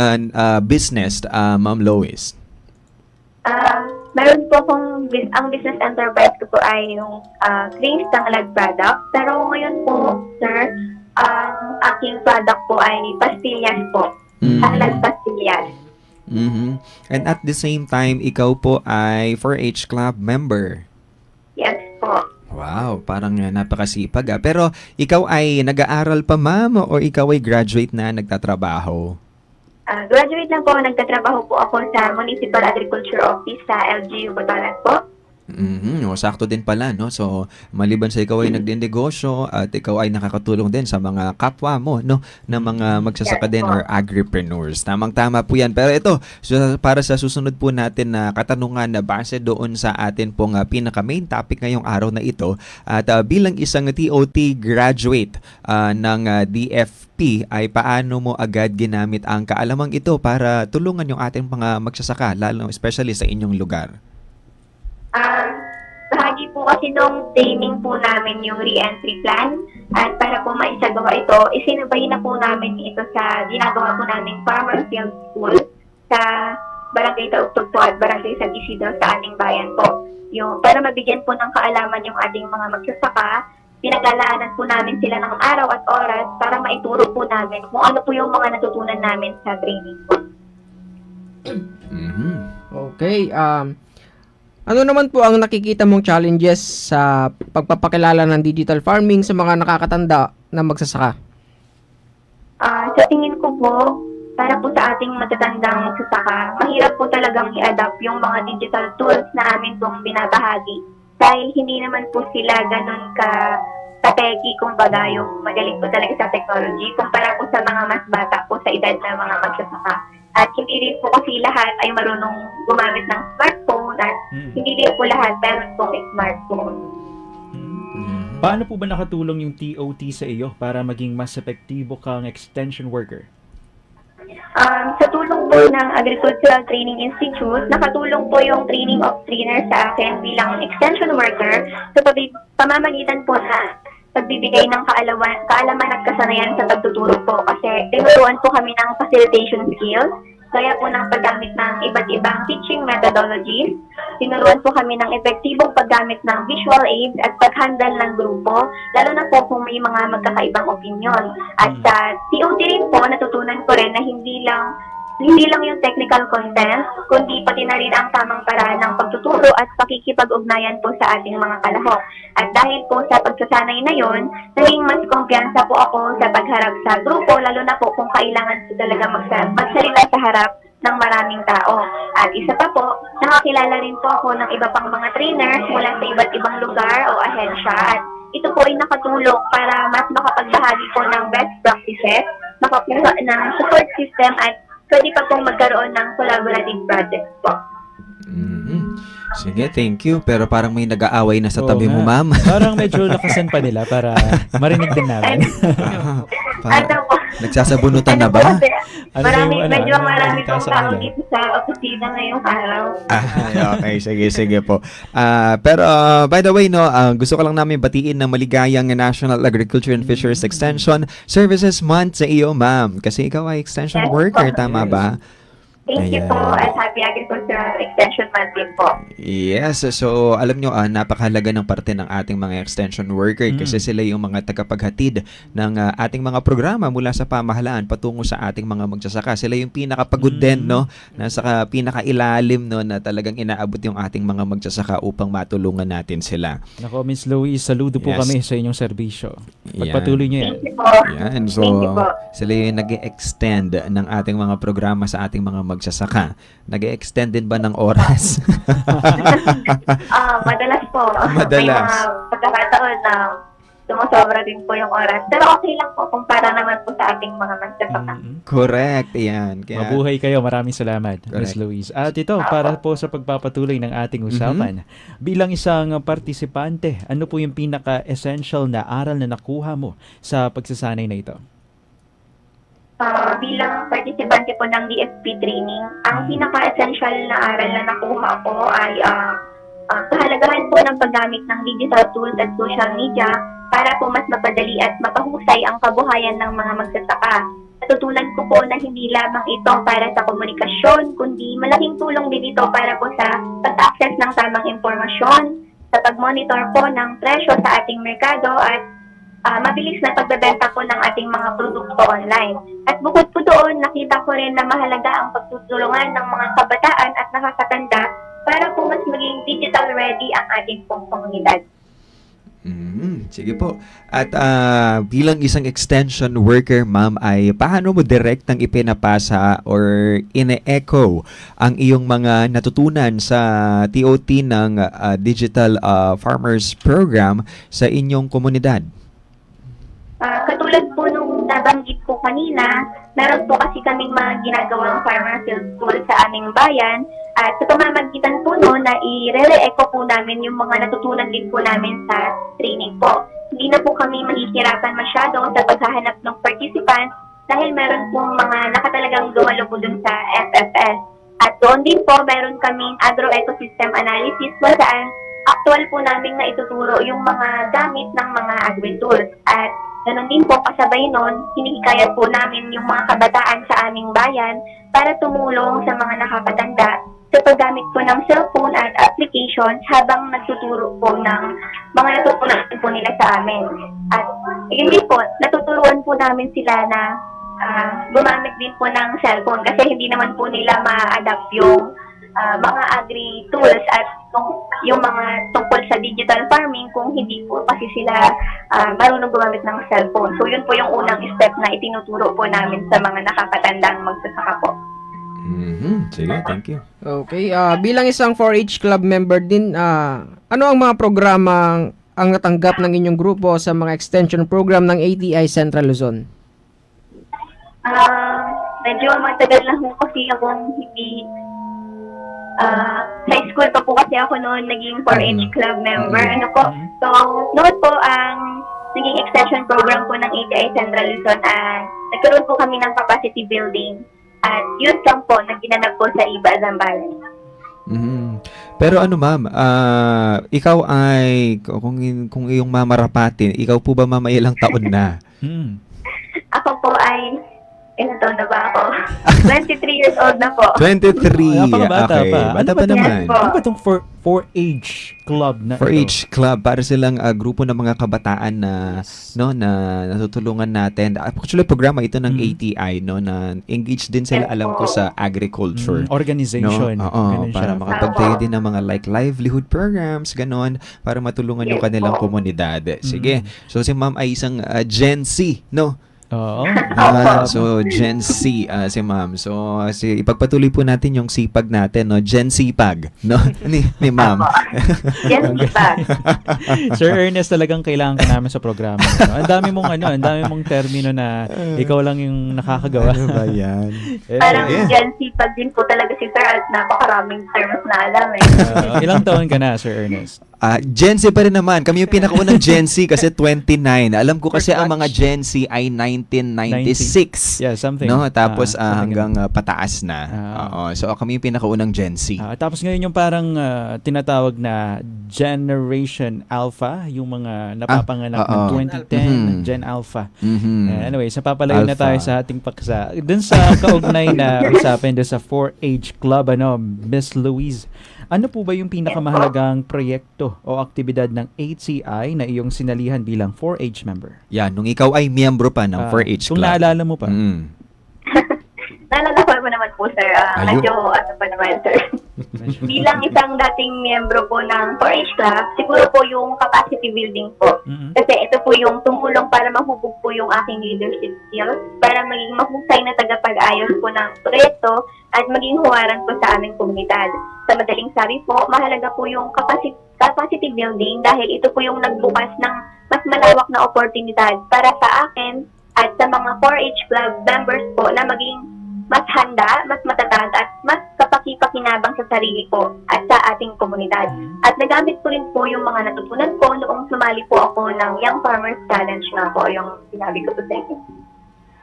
business, Ma'am Lois? Meron po akong, ang business enterprise ko po ay yung Clean Tangalag product. Pero ngayon po, sir, ang aking product po ay pastillas po. Tangalag pastillas. And at the same time, ikaw po ay 4-H Club member. Yes po. Wow, parang napakasipag. Pero ikaw ay nag-aaral pa, ma'am, o ikaw ay graduate na nagtatrabaho? Graduate lang po, nagtatrabaho po ako sa Municipal Agriculture Office sa LGU Batangas po. O, sakto din pala, no? So, maliban sa ikaw ay nagdinegosyo at ikaw ay nakakatulong din sa mga kapwa mo, no? Na mga magsasaka din or agripreneurs. Tamang-tama po yan. Pero ito, para sa susunod po natin na katanungan na base doon sa atin pong pinaka-main topic ngayong araw na ito, at bilang isang TOT graduate ng DFP, ay paano mo agad ginamit ang kaalamang ito para tulungan yung ating mga magsasaka, lalo especially sa inyong lugar? Bahagi po kasi nung training po namin yung re-entry plan at para po maisagawa ito, isinabay na po namin ito sa ginagawa po namin Farmer Field School sa Barangay Taugtog po at Barangay San Isidro sa ating bayan po. Yung, para mabigyan po ng kaalaman yung ating mga magsasaka, pinaglalaanan po namin sila ng araw at oras para maituro po namin kung ano po yung mga natutunan namin sa training po. Okay, ano naman po ang nakikita mong challenges sa pagpapakilala ng digital farming sa mga nakakatanda na magsasaka? Sa tingin ko po, para po sa ating matatandang magsasaka, mahirap po talagang i-adapt yung mga digital tools na amin pong binabahagi. Dahil hindi naman po sila ganun ka-teki, kumbaga yung magaling po talaga sa technology, kumpara po sa mga mas bata po sa edad ng mga magsasaka. At hindi rin po kasi lahat ay marunong gumamit ng smartphone at hindi rin po lahat meron pong smartphone. Paano po ba nakatulong yung TOT sa iyo para maging mas epektibo kang extension worker? Sa tulong po ng Agricultural Training Institute, nakatulong po yung training of trainer sa akin bilang extension worker sa pamamagitan po na pagbibigay ng kaalaman at kasanayan sa pagtuturo po kasi tinuruan po kami ng facilitation skills, kaya po ng paggamit ng iba't ibang teaching methodologies. Tinuruan po kami ng epektibong paggamit ng visual aids at paghandle ng grupo, lalo na po kung may mga magkakaibang opinion. At sa TOT rin po, natutunan ko rin na hindi lang yung technical content, kundi pati na rin ang tamang paraan ng pagtuturo at pakikipag-ugnayan po sa ating mga kalahok. At dahil po sa pagsasanay na yon, naging mas kumpiyansa po ako sa pagharap sa grupo, lalo na po kung kailangan po talaga magsalita sa harap ng maraming tao. At isa pa po, nakakilala rin po ako ng iba pang mga trainers mula sa iba't ibang lugar o ahensya. At ito po ay nakatulong para mas makapagbahagi po ng best practices, makapuha ng support system at pwede pa pong magkaroon ng collaborative projects po. Sige, thank you. Pero parang may nag-aaway na sa tabi mo, ma'am. Parang medyo lakasan pa nila para marinig din namin. Nagsasabunutan na ba? Medyo marami pong tao dito sa opisina ngayong araw. Okay, sige po. Pero by the way, no, gusto ko lang namin batiin ng maligayang National Agriculture and Fisheries Extension Services Month sa iyo, ma'am. Kasi ikaw ay extension worker, tama ba? Thank you po at Happy Agricultural Extension Month din po. Yes, so alam nyo, napakahalaga ng parte ng ating mga extension worker kasi sila yung mga tagapaghatid ng ating mga programa mula sa pamahalaan patungo sa ating mga magsasaka. Sila yung pinakapagod din, no? Nasa pinakailalim, no, na talagang inaabot yung ating mga magsasaka upang matulungan natin sila. Nako, Miss Louise, saludo po Yes. kami sa inyong serbisyo. Pagpatuloy niyo yan. Yan, so sila yung nag-extend ng ating mga programa sa ating mga magsasaka. Nag-extend din ba ng oras? Madalas po. Madalas. May mga pagkakataon na sumusobra din po yung oras. Pero okay lang po kumpara naman po sa ating mga magsasaka. Correct, yan. Mabuhay kayo. Maraming salamat, Miss Correct. Louise. At ito, para po sa pagpapatuloy ng ating usapan, bilang isang partisipante, ano po yung pinaka-essential na aral na nakuha mo sa pagsasanay na ito? Bilang participante po ng DSP training, ang pinaka-essential na aral na nakuha ko ay kahalagahan po ng paggamit ng digital tools at social media para po mas mapadali at mapahusay ang kabuhayan ng mga magsasaka. Natutunan ko po na hindi lamang ito para sa komunikasyon, kundi malaking tulong din ito para po sa pag-access ng tamang impormasyon, sa pag-monitor po ng presyo sa ating merkado at mabilis na pagbebenta po ng ating mga produkto online. At bukod po doon, nakita ko rin na mahalaga ang pagtutulungan ng mga kabataan at nakakatanda para po mas maging digital ready ang ating pong komunidad. Sige po. At bilang isang extension worker, ma'am, ay paano mo direktang ipinapasa or ine-echo ang iyong mga natutunan sa TOT ng Digital Farmers Program sa inyong komunidad? Katulad po nung nabanggit ko kanina, meron po kasi kaming mga ginagawang farmer field school sa aming bayan at sa pamamagitan po no na i-re-echo po namin yung mga natutunan din po namin sa training po. Hindi na po kami mahihirapan masyado sa paghahanap ng participants dahil meron pong mga nakatalagang dumalo po dun sa FFS. At doon din po meron kaming agro-ecosystem analysis kung saan actual po namin na ituturo yung mga gamit ng mga agri-tools. At ganun din po, kasabay nun, hinihikayat po namin yung mga kabataan sa aming bayan para tumulong sa mga nakakatanda sa paggamit po ng cellphone at applications habang nagtuturo po ng mga natutunan po nila sa amin. At yun din po, natuturuan po namin sila na gumamit din po ng cellphone kasi hindi naman po nila ma-adapt yung mga agri-tools at yung mga tungkol sa digital farming kung hindi po kasi sila marunong gumamit ng cellphone. So yun po yung unang step na itinuturo po namin sa mga nakakatandang magsasaka po. Sige, thank you. Okay, bilang isang 4-H club member din, ano ang mga programang ang natanggap ng inyong grupo sa mga extension program ng ATI Central Luzon? Medyo matagal na po kasi akong hindi sa school pa po kasi ako noon naging 4-H club member. So, noon po ang naging extension program po ng ATI Central Luzon, nagkaroon po kami ng capacity building at youth camp po na ginanap po sa Iba, Zambales. Pero ano, ma'am, ikaw ay, kung iyong mamarapatin, ikaw po ba, ma'am, ay ilang taon na? Ako po ay ilan taon na ba ako? 23 years old na po. 23. Napakabata Okay. pa. Bata pa naman. Ano ba itong 4-H club na 4-H club para silang grupo ng mga kabataan na na natutulungan natin. Actually programa ito ng ATI na engaged din sila, alam ko, sa agriculture organization. Oo, Ganun para siya. makapagtayo din ng mga livelihood programs, ganon, para matulungan yung kanilang komunidad. Sige. So si ma'am ay isang Gen Z, no? Oo. So Gen Z si ma'am. So ipagpatuloy po natin yung sipag natin, no? Gen Sipag, no? ni ma'am. Gen Sipag. Sir Ernest, talagang kailangan ka namin sa programa. No? Ang dami mong termino na ikaw lang yung nakakagawa. Ano ba yan? Parang Gen Sipag din po talaga si Sir at napakaraming terms na alam Ilang taon ka na, Sir Ernest? Gen Z pa rin naman. Kami yung pinakaunang Gen Z kasi 29. Alam ko kasi ang mga Gen Z ay 1996. Yeah, something. No? Tapos hanggang pataas na. Oo. So kami yung pinakaunang Gen Z. Tapos ngayon yung parang tinatawag na Generation Alpha, yung mga napapanganak ng 2010, Gen Alpha. Anyway, napapalayo na tayo sa ating paksa. Dun sa kaugnay na usapin doon sa 4-H Club, Miss Louise, Ano po ba yung pinakamahalagang proyekto o aktibidad ng HCI na iyong sinalihan bilang 4-H member? Yan, nung ikaw ay miyembro pa ng 4-H Kung Club. naalala mo pa. Naalala ko naman po, sir. Ayun. Medyo, pa naman, sir. Bilang isang dating miyembro po ng 4-H Club, siguro po yung capacity building po. Kasi ito po yung tumulong para mahubog po yung aking leadership skills, para maging mahusay na tagapag-ayos po ng proyekto at maging huwaran po sa aming komunidad. Sa madaling sabi po, mahalaga po yung capacity building dahil ito po yung nagbukas ng mas malawak na oportunidad para sa akin at sa mga 4-H Club members po na maging mas handa, mas matatag at mas kapaki-pakinabang sa sarili ko at sa ating komunidad. At nagamit ko rin po yung mga natutunan ko noong sumali po ako ng Young Farmers Challenge na po, yung sinabi ko po sa inyo.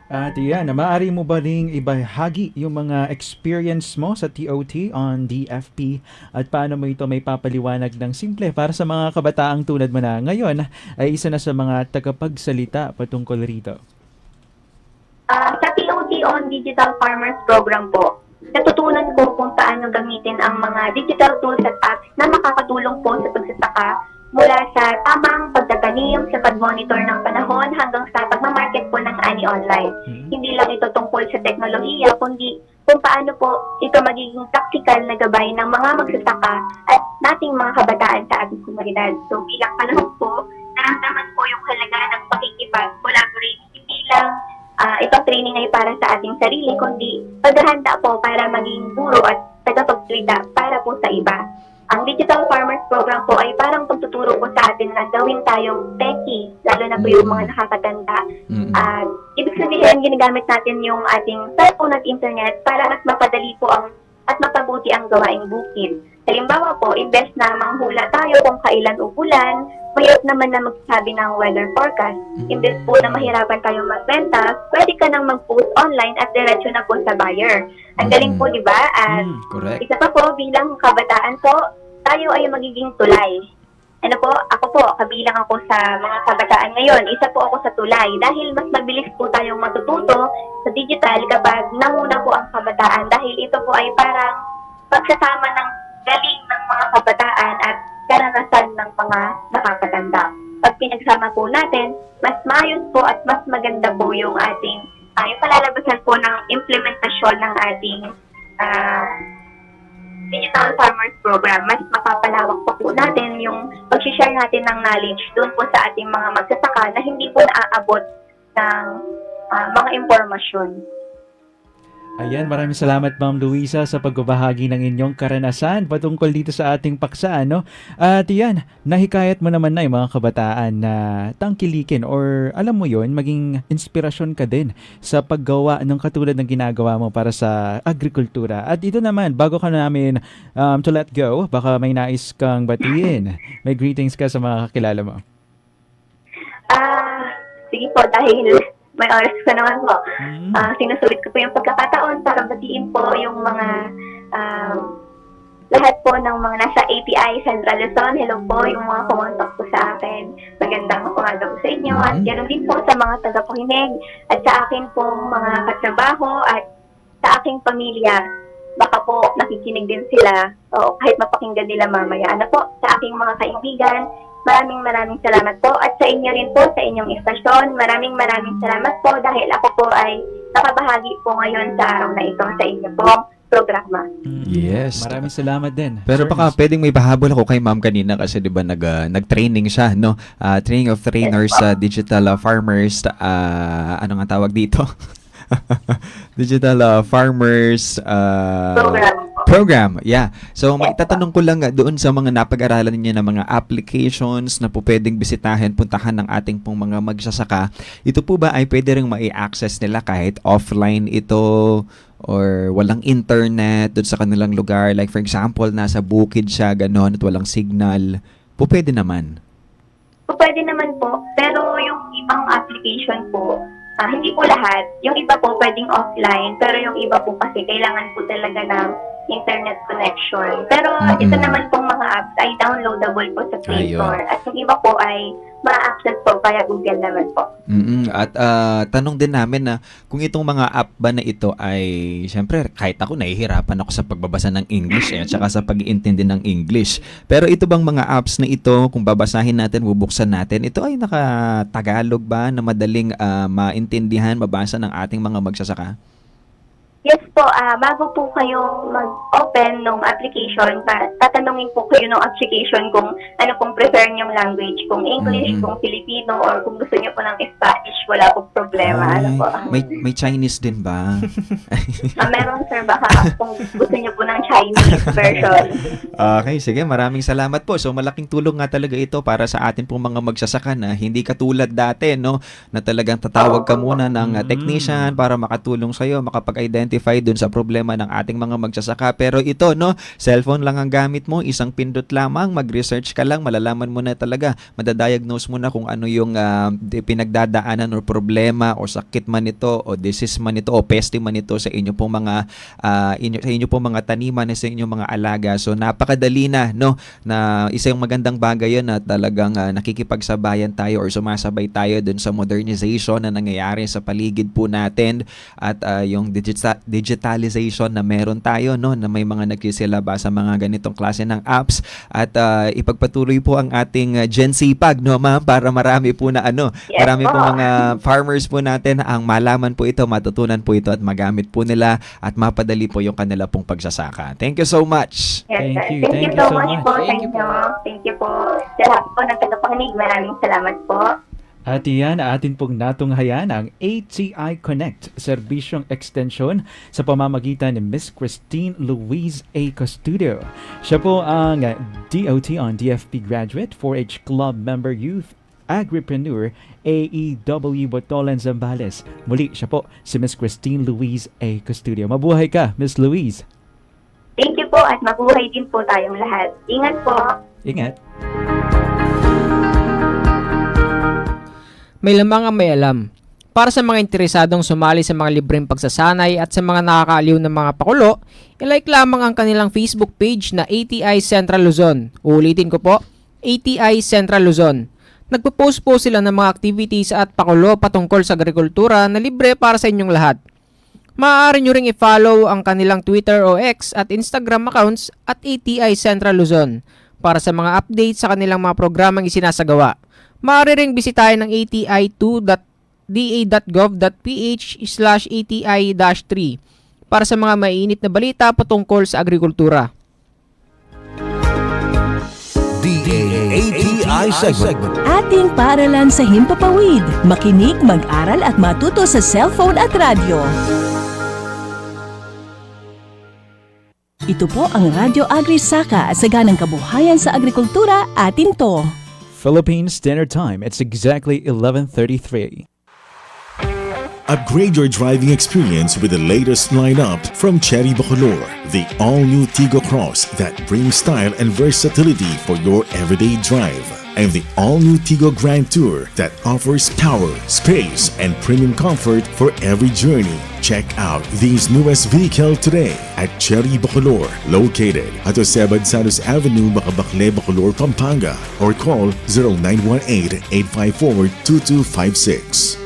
At yan, maaari mo ba ring ibahagi yung mga experience mo sa TOT on DFP at paano mo ito may papaliwanag ng simple para sa mga kabataang tulad mo na ngayon ay isa na sa mga tagapagsalita patungkol rito? Sa TOT on Digital Farmers Program po, natutunan ko kung paano gamitin ang mga digital tools at apps na makakatulong po sa pagsasaka mula sa tamang pagtatanim, sa pag-monitor ng panahon hanggang sa pagmamarket po ng ani online. Hindi lang ito tungkol sa teknolohiya, kundi kung paano po ito magiging practical na gabay ng mga magsasaka at nating mga kabataan sa ating komunidad. So bilang panahon po, naramdaman po yung halaga ng pakikipag-collaborate. Hindi lang itong training ay para sa ating sarili, kundi paghahanda po para maging guro at tagapagsalita para po sa iba. Ang Digital Farmers Program po ay parang pagtuturo po sa atin na gawin tayong techie, lalo na po yung mga nakakatanda. At ibig sabihin, ginagamit natin yung ating cellphone at internet para mas mapadali po at mapabuti ang gawaing bukid. Halimbawa po, imbes na manghula tayo kung kailan uulan, mayroon naman na magsasabi ng weather forecast. Imbes po na mahirapan tayo magbenta, pwede ka nang mag-post online at diretso na po sa buyer. Ang galing po, di ba? At correct. isa pa po, bilang kabataan po, tayo ay magiging tulay. Ako po, kabilang ako sa mga kabataan ngayon. Isa po ako sa tulay dahil mas mabilis po tayong matututo sa digital kapag nanguna po ang kabataan dahil ito po ay parang pagsasama ng galing ng mga kabataan at karanasan ng mga nakakatanda. Pag pinagsama po natin, mas maayos po at mas maganda po yung ating yung palalabasan po ng implementasyon ng ating Digital Farmers Program. Mas mapapalawak po natin yung pag-share natin ng knowledge doon po sa ating mga magsasaka na hindi po naaabot ng mga impormasyon. Ayan, maraming salamat Ma'am Luisa sa pagbabahagi ng inyong karanasan patungkol dito sa ating paksa, no? At yan, nahikayat mo naman na yung mga kabataan na tangkilikin or alam mo yon, maging inspirasyon ka din sa paggawa ng katulad ng ginagawa mo para sa agrikultura. At ito naman, bago ka namin to let go, baka may nais kang batiin. May greetings ka sa mga kakilala mo. Sige po, dahil may oras ko naman po. Sinusulit ko po yung pagkakataon para batiin po yung mga lahat po ng mga nasa API Central Luzon. Hello po, yung mga kumontak po sa akin. Magandang umaga po sa inyo. At ganoon din po sa mga tagapakinig at sa akin po mga katrabaho at sa aking pamilya. Baka po nakikinig din sila o kahit mapakinggan nila mamaya. Sa aking mga kaibigan, maraming salamat po at sa inyo rin po sa inyong istasyon. Maraming salamat po dahil ako po ay nakabahagi po ngayon sa araw na ito sa inyo po programa. Yes. Maraming salamat din. Pero baka pwedeng may pahabol ako kay ma'am kanina kasi 'di ba nag-training siya, no? Training of trainers sa digital farmers, ano nga tawag dito? Digital Farmers Program. Yeah. So maitatanong ko lang doon sa mga napag-aralan niyo na mga applications na po pwedeng bisitahin, puntahan ng ating pong mga magsasaka. Ito po ba ay pwede ring mai-access nila kahit offline ito or walang internet doon sa kanilang lugar? Like for example, nasa bukid siya, ganon, at walang signal. Po pwede naman? Pwede naman po. Pero yung ibang application po, hindi po lahat. Yung iba po pwedeng offline, pero yung iba po kasi kailangan po talaga ng internet connection. Pero ito naman pong mga apps ay downloadable po sa Play Ayun. Store. At yung iba po ay ma-access po kaya Google naman po. At tanong din namin na kung itong mga app ba na ito ay, syempre, kahit ako nahihirapan ako sa pagbabasa ng English at saka sa pag-iintindi ng English. Pero ito bang mga apps na ito, kung babasahin natin, bubuksan natin, ito ay naka-Tagalog ba na madaling maintindihan, mabasa ng ating mga magsasaka? Yes po, bago po kayo mag-open ng application, tatanungin po kayo ng application kung ano pong prefer niyong language, kung English, kung Filipino, or kung gusto niyo po ng Spanish, wala pong problema. Ano po? May Chinese din ba? Meron sir, baka kung gusto niyo po ng Chinese version. Okay, sige. Maraming salamat po. So, malaking tulong nga talaga ito para sa atin pong mga magsasaka na hindi katulad dati, no? Na talagang tatawag ka muna ng technician para makatulong sa'yo, makapag-identify dun sa problema ng ating mga magsasaka. Pero ito, no? Cellphone lang ang gamit mo, isang pindot lamang, mag-research ka lang, malalaman mo na talaga, madadiagnose mo na kung ano yung pinagdadaanan o problema o sakit man ito o disease man ito o peste man ito sa inyo pong mga sa inyo pong mga taniman, sa inyong mga alaga. So napakadali na, no, na isang magandang bagay yun na talagang nakikipagsabayan tayo or sumasabay tayo dun sa modernization na nangyayari sa paligid po natin at yung digitalization na meron tayo, no, na may mga nagsisilaba sa mga ganitong klase ng apps at ipagpatuloy po ang ating Gen Sipag, no, ma'am, para marami po na marami po mga farmers po natin ang malaman po ito, matutunan po ito at magamit po nila at mapadali po yung kanila pong pagsasaka. Thank you so much. Yes, sir. Thank you so much po. Thank you po. Sa lahat po ng tagapakinig, maraming salamat po. At iyan, atin pong natunghayan ang ATI Connect, serbisyong extension sa pamamagitan ni Miss Christine Louise A. Custodio. Siya po ang DOT on DFP graduate, 4-H club member, youth agripreneur, AEW Botolan Zambales. Muli, siya po si Miss Christine Louise A. Custodio. Mabuhay ka, Miss Louise. Thank you po at mabuhay din po tayong lahat. Ingat po. Ingat. May lamang ang may alam. Para sa mga interesadong sumali sa mga libreng pagsasanay at sa mga nakakaaliw ng mga pakulo, ilike lamang ang kanilang Facebook page na ATI Central Luzon. Uulitin ko po, ATI Central Luzon. Nagpo-post po sila ng mga activities at pakulo patungkol sa agrikultura na libre para sa inyong lahat. Maaari nyo ring i-follow ang kanilang Twitter o X at Instagram accounts at ATI Central Luzon para sa mga updates sa kanilang mga programang isinasagawa. Maaari ring bisitahin ng ati2.da.gov.ph/ATI-3 para sa mga mainit na balita patungkol sa agrikultura. DAATI segment. Ating paaralan sa himpapawid. Makinig, mag-aral at matuto sa cellphone at radyo. Ito po ang Radyo Agri-Saka, saganang kabuhayan sa agrikultura, atin to. Philippine Standard Time, it's exactly 11:33. Upgrade your driving experience with the latest lineup from Cherry Bacolor, the all-new Tigo Cross that brings style and versatility for your everyday drive, and the all-new Tigo Grand Tour that offers power, space, and premium comfort for every journey. Check out these newest vehicles today at Cherry Bacolor, located at Josebad Santos Avenue, Macabacle, Bacolor, Pampanga, or call 0918-854-2256.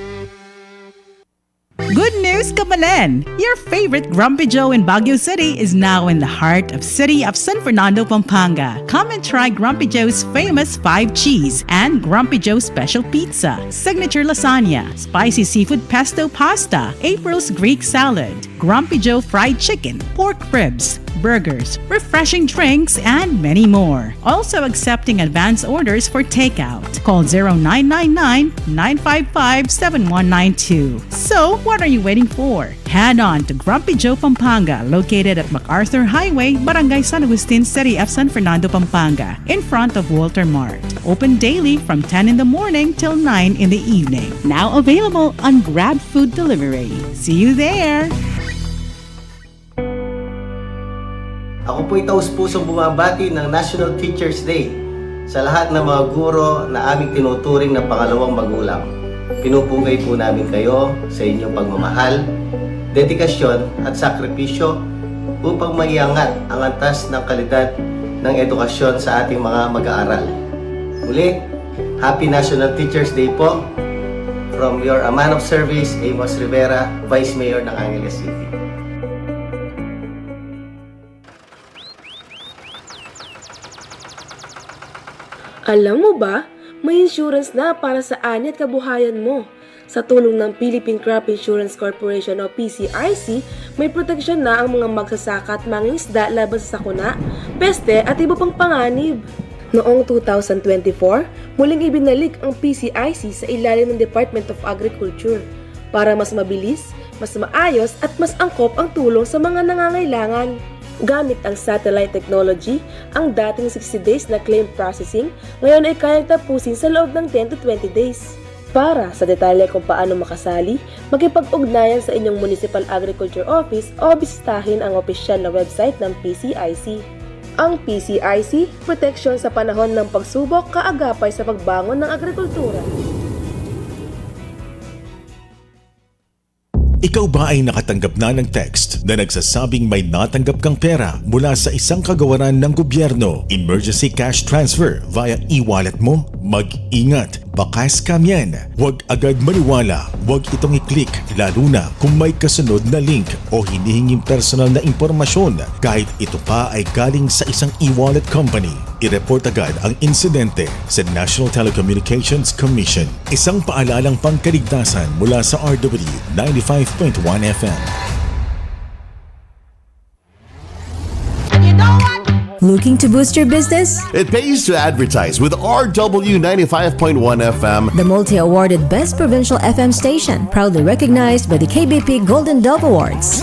Good news, Kamalen! Your favorite Grumpy Joe in Baguio City is now in the heart of city of San Fernando, Pampanga. Come and try Grumpy Joe's famous 5 cheese and Grumpy Joe special pizza, signature lasagna, spicy seafood pesto pasta, April's Greek salad, Grumpy Joe fried chicken, pork ribs, burgers, refreshing drinks, and many more. Also accepting advance orders for takeout. Call 0999-955-7192. So, what are you waiting for? Head on to Grumpy Joe Pampanga, located at MacArthur Highway, Barangay San Agustin, City of San Fernando, Pampanga, in front of Walter Mart. Open daily from 10 in the morning till 9 in the evening. Now available on Grab Food Delivery. See you there! Ako po'y taus-pusong bumabati ng National Teachers Day sa lahat ng mga guro na aming tinuturing na pangalawang magulang. Pinupugay po namin kayo sa inyong pagmamahal, dedikasyon at sakripisyo upang maiangat ang antas ng kalidad ng edukasyon sa ating mga mag-aaral. Muli, Happy National Teachers Day po from your man of service, Amos Rivera, Vice Mayor ng Angeles City. Alam mo ba, may insurance na para sa ani at kabuhayan mo. Sa tulong ng Philippine Crop Insurance Corporation o PCRC, may proteksyon na ang mga magsasaka at mangingisda laban sa sakuna, peste at iba pang panganib. Noong 2024, muling ibinalik ang PCIC sa ilalim ng Department of Agriculture para mas mabilis, mas maayos at mas angkop ang tulong sa mga nangangailangan. Gamit ang satellite technology, ang dating 60 days na claim processing ngayon ay kayang tapusin sa loob ng 10 to 20 days. Para sa detalye kung paano makasali, makipag-ugnayan sa inyong Municipal Agriculture Office o bisitahin ang opisyal na website ng PCIC. Ang PCIC, proteksyon sa panahon ng pagsubok, kaagapay sa pagbangon ng agrikultura. Ikaw ba ay nakatanggap na ng text na nagsasabing may natanggap kang pera mula sa isang kagawaran ng gobyerno, emergency cash transfer via e-wallet mo? Mag-ingat, baka scam yan. Huwag agad maniwala, huwag itong i-click, lalo na kung may kasunod na link o hinihinging personal na impormasyon kahit ito pa ay galing sa isang e-wallet company. I-report agad ang insidente sa National Telecommunications Commission. Isang paalalang pangkaligtasan mula sa RW 95.1 FM. Looking to boost your business? It pays to advertise with RW 95.1 FM. The multi-awarded Best Provincial FM station, proudly recognized by the KBP Golden Dove Awards.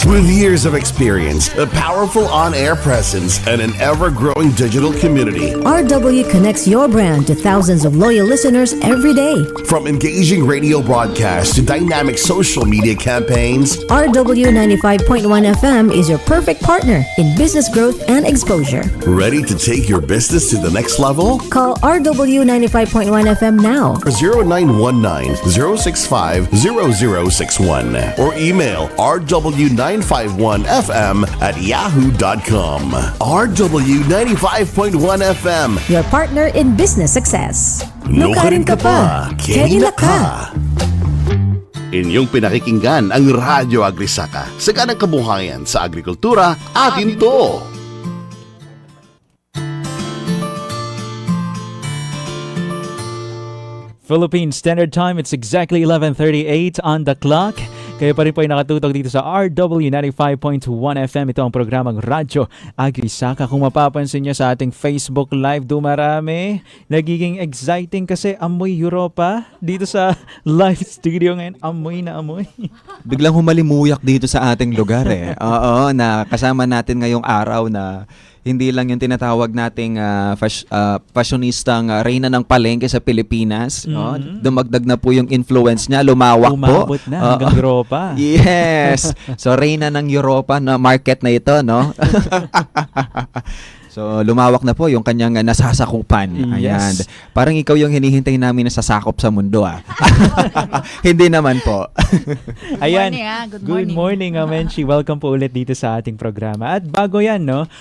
With years of experience, a powerful on-air presence, and an ever-growing digital community, RW connects your brand to thousands of loyal listeners every day. from engaging radio broadcasts to dynamic social media campaigns, RW 95.1 FM is your perfect partner in business growth and exposure. ready to take your business to the next level? Call RW 95.1 FM now. 0919-065-0061 or email rw951fm@yahoo.com. RW 95.1 FM. Your partner in business success. Nukarin ka pa, Kenila ka. Inyong pinakikinggan ang Radyo Agrisaka. Saganang kabuhayan sa agrikultura, atin to. Philippine Standard Time, it's exactly 11:38 on the clock. Kayo pa rin po ay nakatutok dito sa RW 95.1 FM. Ito ang programang Radyo Agrisaka. Kung mapapansin nyo sa ating Facebook Live, dumarami. Nagiging exciting kasi amoy Europa dito sa live studio ngayon. Amoy na amoy. Biglang humalimuyak dito sa ating lugar eh. Oo, na kasama natin ngayong araw na hindi lang yung tinatawag nating fashionistang reyna ng palengke sa Pilipinas. No? Dumagdag na po yung influence niya, lumawak po. Umabot na hanggang Europa. Yes. So reyna ng Europa na market na ito, no? So lumawak na po yung kanyang nasasakupan. Ayan. Yes. Parang ikaw yung hinihintay namin na sasakop sa mundo ah. Hindi naman po. Ayan. Good Good morning, Menchi. Welcome po ulit dito sa ating programa. At bago yan, no?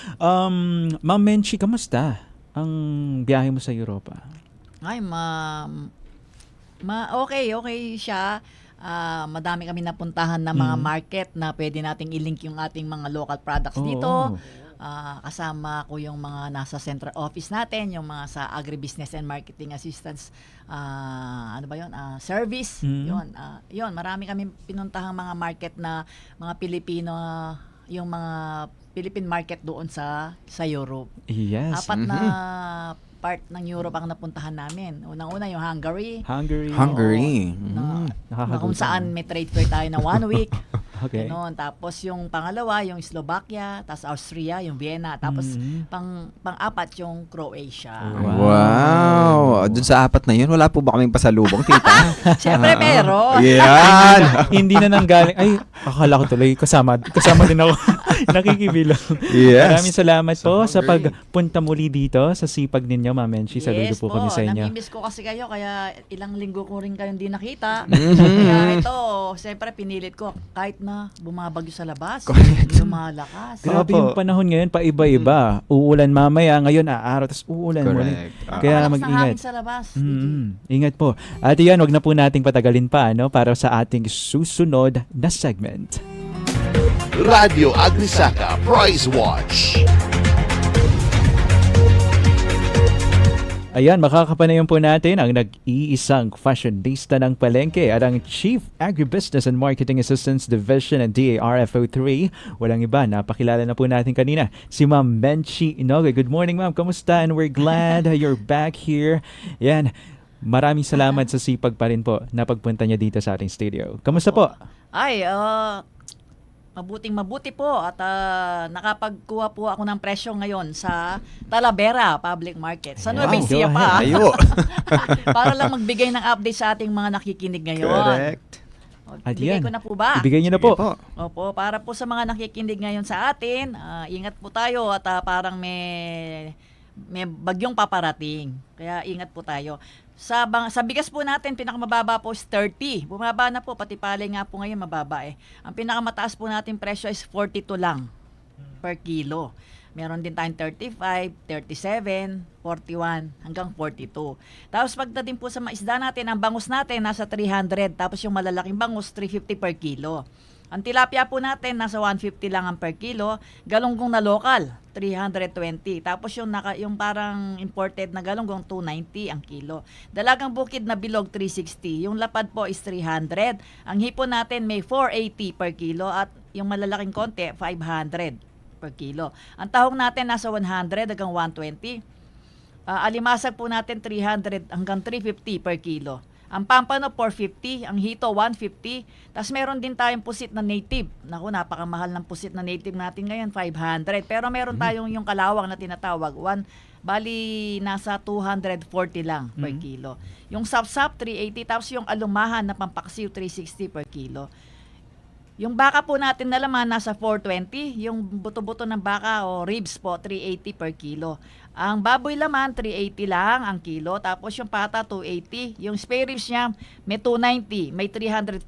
Ma'am Menchi, kamusta ang biyahe mo sa Europa? Ay, okay siya. Madami kami napuntahan na mga market na pwede nating i-link yung ating mga local products dito. Kasama ko yung mga nasa central office natin, yung mga sa agribusiness and marketing assistance service. Yun, marami kami pinuntahang mga market na mga Pilipino, yung mga Philippine market doon sa Europe. Yes. Apat na part ng Europe ang napuntahan namin. Unang-una yung Hungary. Na kung saan may trade fair tayo na 1 week. Okay. Ganon. Tapos yung pangalawa, yung Slovakia, tapos Austria, yung Vienna, tapos pang-apat yung Croatia. Wow! Doon sa apat na yun, wala po ba kaming pasalubong, tita? Siyempre, meron. Yan! Hindi na nanggaling. Ay, akala ko tuloy, kasama din ako. Nakikibilog. Yes. Maraming salamat po sa pagpunta muli dito sa sipag ninyo, Ma'am Menchie. Saludo po kami sa inyo. Namimiss ko kasi kayo, kaya ilang linggo ko rin kayong di nakita. Mhm. Kaya ito, siyempre pinilit ko, kahit na bumabagyo sa labas, lumalakas. Grabe yung panahon ngayon, paiba-iba. Uulan mamaya, ngayon aaraw, tapos uulan muli. Kaya Malakas ng mag-ingat. hangin sa labas. Ingat po. At yan, wag na po nating patagalin pa para sa ating susunod na segment. Radio Agrisaka Price Watch. Ayan, makakapanayon po natin ang nag-iisang fashionista ng palengke at ang Chief Agribusiness and Marketing Assistance Division ng DARFO 3. Walang iba, napakilala na po natin kanina, si Ma'am Menchie Inoue. Good morning, Ma'am. Kamusta? And we're glad you're back here. Yan, maraming salamat sa sipag pa rin po na pagpunta niya dito sa ating studio. Kamusta po? Ay, mabuti po at nakapagkuha po ako ng presyo ngayon sa Talavera Public Market. Sa Nueva Ecija pa. Para lang magbigay ng update sa ating mga nakikinig ngayon. Correct. At Bigay yan, ko na po ba? ibigay niyo na po. Opo, para po sa mga nakikinig ngayon sa atin, ingat po tayo at parang may bagyong paparating. Kaya ingat po tayo. Sa bigas po natin, pinakamababa po is 30. Bumaba na po, pati palay nga po ngayon mababa eh. Ang pinakamataas po natin presyo is 42 lang per kilo. Meron din tayong 35, 37, 41, hanggang 42. Tapos pagdating po sa maisda natin, ang bangus natin nasa 300, tapos yung malalaking bangus 350 per kilo. Ang tilapia po natin nasa 150 lang ang per kilo, galunggong na local 320. Tapos yung parang imported na galunggong 290 ang kilo. Dalagang bukid na bilog 360. Yung lapad po is 300. Ang hipon natin may 480 per kilo at yung malalaking konti 500 per kilo. Ang tahong natin nasa 100 hanggang 120. Alimasag po natin 300 hanggang 350 per kilo. Ang pampano 450, ang hito 150, tapos meron din tayong pusit na native. Naku, napakamahal ng pusit na native natin ngayon, 500. Pero meron tayong yung kalawang na tinatawag, bali nasa 240 lang per kilo. Yung sapsap 380, tapos yung alumahan na pampaksiw 360 per kilo. Yung baka po natin na laman nasa 420, yung buto-buto ng baka o ribs po 380 per kilo. Ang baboy laman 380 lang ang kilo, tapos yung pata 280, yung spare ribs niya may 290, may 340.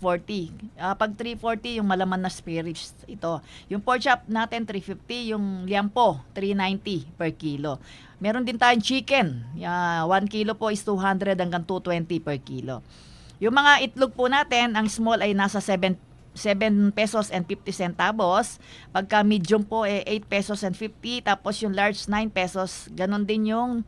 Pag 340 yung malaman na spare ribs ito. Yung pork chop natin 350, yung liampo 390 per kilo. Meron din tayong chicken, 1 kilo po is 200 hanggang 220 per kilo. Yung mga itlog po natin, ang small ay nasa 7 pesos and 50 centavos. Pagka medium po 8 pesos and 50. Tapos yung large 9 pesos. Ganon din yung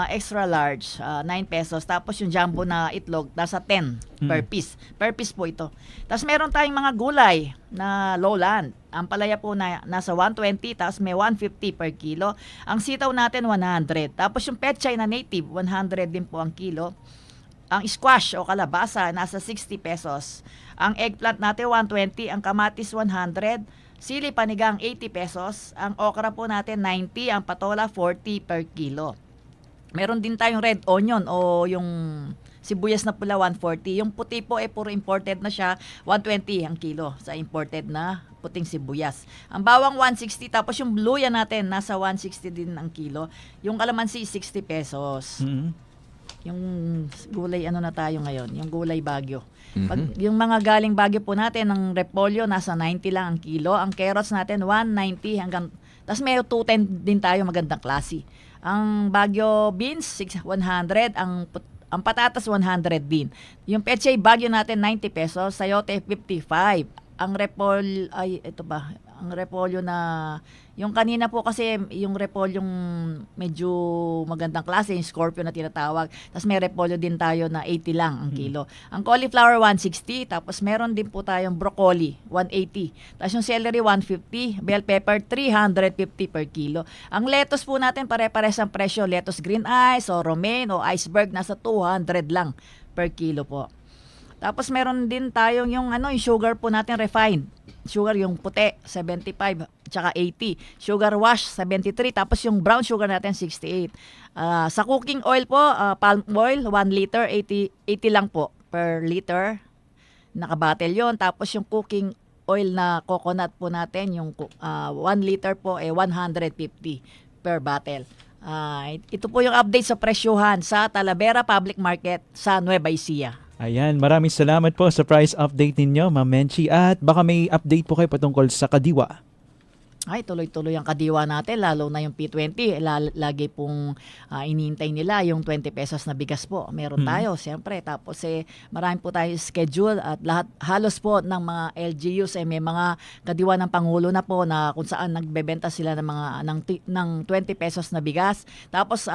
extra large 9 pesos. Tapos yung jumbo na itlog nasa 10 per piece. Per piece po ito. Tapos meron tayong mga gulay na lowland. Ang palaya po na nasa 120, tapos may 150 per kilo. Ang sitaw natin 100. Tapos yung pechay na native 100 din po ang kilo. Ang squash o kalabasa nasa 60 pesos. Ang eggplant natin 120, ang kamatis 100, sili panigang 80 pesos, ang okra po natin 90, ang patola 40 per kilo. Meron din tayong red onion o yung sibuyas na pula 140. Yung puti po puro imported na siya, 120 ang kilo sa imported na puting sibuyas. Ang bawang 160, tapos yung luya natin nasa 160 din ang kilo. Yung kalamansi 60 pesos. Yung gulay na tayo ngayon, yung gulay Baguio. Pag, yung mga galing Baguio po natin, ang repolyo nasa 90 lang ang kilo. Ang carrots natin 190 hanggang, tapos may 210 din tayo magandang klase. Ang Baguio beans 100, ang patatas 100 din. Yung pechay Baguio natin 90 pesos, sayote 55. Ang repolyo na yung kanina po kasi yung repolyo yung medyo magandang klase, yung scorpio na tinatawag. Tapos may repolyo din tayo na 80 lang ang kilo. Ang cauliflower 160, tapos meron din po tayong broccoli 180. Tapos yung celery 150, bell pepper 350 per kilo. Ang lettuce po natin pare-pares ang presyo, lettuce green ice o romaine o iceberg nasa 200 lang per kilo po. Tapos meron din tayong yung sugar po natin refined. Sugar yung puti 75 tsaka 80. Sugar wash 73, tapos yung brown sugar natin 68. Sa cooking oil po, palm oil 1 liter 80 lang po per liter. Nakabattle yon. Tapos yung cooking oil na coconut po natin, yung 1 liter po 150 per bottle. Ito po yung update sa presyuhan sa Talavera Public Market sa Nueva Ecija. Ayan, maraming salamat po sa price update ninyo, Ma'am Menchi. At baka may update po kayo patungkol sa kadiwa. Ay, tuloy-tuloy ang kadiwa natin, lalo na yung P20. Lagi pong iniintay nila yung 20 pesos na bigas po. Meron tayo, siyempre. Tapos marami po tayo schedule at halos po ng mga LGUs may mga kadiwa ng Pangulo na po na kung saan nagbebenta sila ng 20 pesos na bigas. Tapos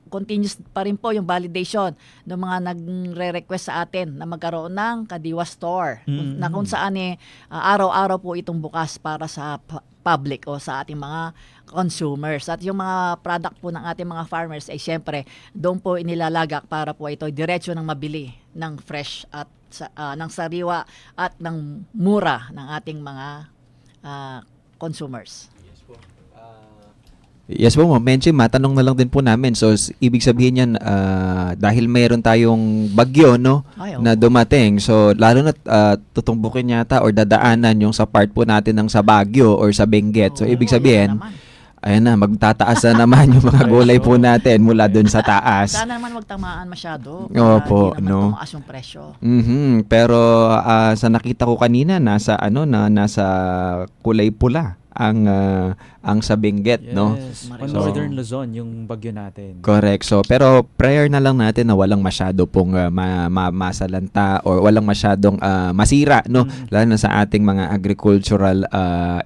continuous pa rin po yung validation ng mga nagre-request sa atin na magkaroon ng Kadiwa Store na kung saan araw-araw po itong bukas para sa public o sa ating mga consumers. At yung mga product po ng ating mga farmers ay syempre doon po inilalagak para po ito diretso ng mabili ng fresh at ng sariwa at ng mura ng ating mga consumers. Yes po, Ma'am Menchi, matanong na lang din po namin. So, ibig sabihin yan, dahil mayroon tayong bagyo, no, na dumating. So, lalo na tutumbukin yata or dadaanan yung sa part po natin ng sa Baguio or sa Benguet. So, ibig sabihin, ayan na, magtataas na naman yung mga gulay po natin mula dun sa taas. Sana naman magtamaan masyado. Opo, hindi naman no. tumaas yung presyo. Pero sa nakita ko kanina, nasa kulay pula ang sa Benguet, no? On Northern Luzon, yung bagyo natin. Correct. So, pero prayer na lang natin na walang masyado pong masalanta or walang masyadong masira, no? Lalo na sa ating mga agricultural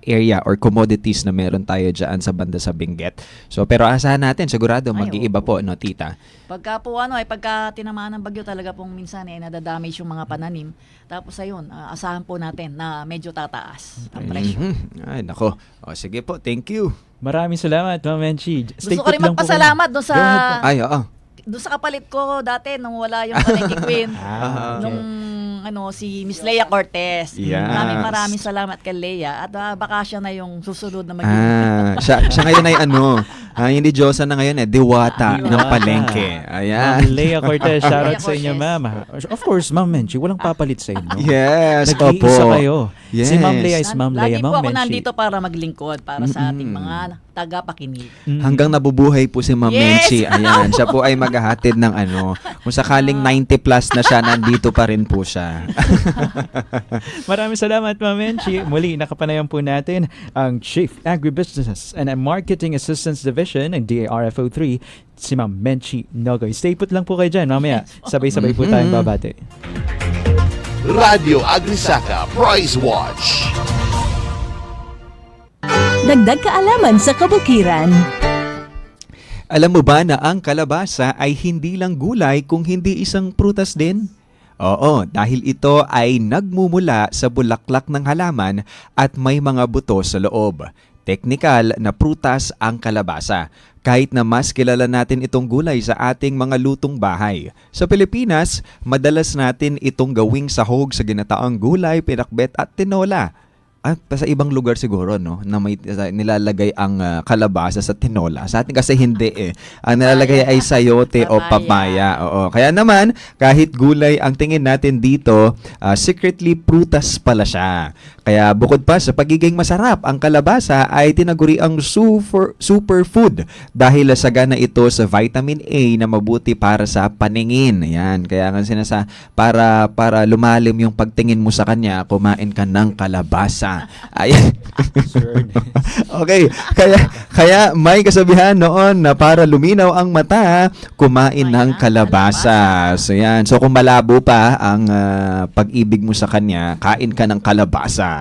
area or commodities na meron tayo dyan sa banda sa Benguet. So, pero asahan natin, sigurado mag-iiba po, no, tita? Pagka po pagka tinamaan ng bagyo talaga pong minsan nadadamage yung mga pananim. Tapos ayun, asahan po natin na medyo tataas ang presyo. Ay, nako. O, sige po, thank you. Maraming salamat, Ma'am Menchi. Gusto ko rin magpasalamat doon sa doon sa kapalit ko dati nung wala yung Palengke Queen. Nung si Miss Leia Cortez. Yes. Maraming salamat kay Leia at baka siya na yung susunod na siya ngayon ay hindi Diyosa na ngayon diwata ng Palengke. Ayan. Ma'am Leia Cortez, shoutout sa inyo, ma'am. Of course, Ma'am Menchi, walang papalit sa inyo. Yes, nag-iisa kayo. Yes. Si Ma'am Leia is Ma'am Leia, Lagi po Ma'am ako Menchi. nandito para maglingkod para sa ating mga tagapakinig. Hanggang nabubuhay po si Ma'am Menchi. Ayan, siya po ay maghahatid ng kung sakaling 90 plus na siya, nandito pa rin po siya. Maraming salamat, Ma'am Menchi. Muli, nakapanayan po natin ang Chief Agribusiness and Marketing Assistance Division ng DARFO 3, si Ma'am Menchi Nogoy. Stay put lang po kayo dyan. Mamaya, sabay-sabay po tayong babate. Radio Agrisaka Price Watch. Dagdag kaalaman sa kabukiran. Alam mo ba na ang kalabasa ay hindi lang gulay kung hindi isang prutas din? Oo, dahil ito ay nagmumula sa bulaklak ng halaman at may mga buto sa loob. Teknikal na prutas ang kalabasa, kahit na mas kilala natin itong gulay sa ating mga lutong bahay. Sa Pilipinas, madalas natin itong gawing sahog sa ginataang gulay, pinakbet at tinola. At sa ibang lugar siguro, no, na may nilalagay ang kalabasa sa tinola. Sa atin kasi hindi Ang nilalagay ay sayote o papaya. Oo. Kaya naman, kahit gulay ang tingin natin dito, secretly prutas pala siya. Kaya bukod pa sa pagiging masarap, ang kalabasa ay tinaguri ang superfood dahil sagana ito sa vitamin A na mabuti para sa paningin. Yan. Kaya nga para lumalim yung pagtingin mo sa kanya, kumain ka ng kalabasa. Ayan. Okay. Kaya may kasabihan noon na para luminaw ang mata, kumain ng kalabasa. So yan. So kung malabo pa ang pag-ibig mo sa kanya, kain ka ng kalabasa.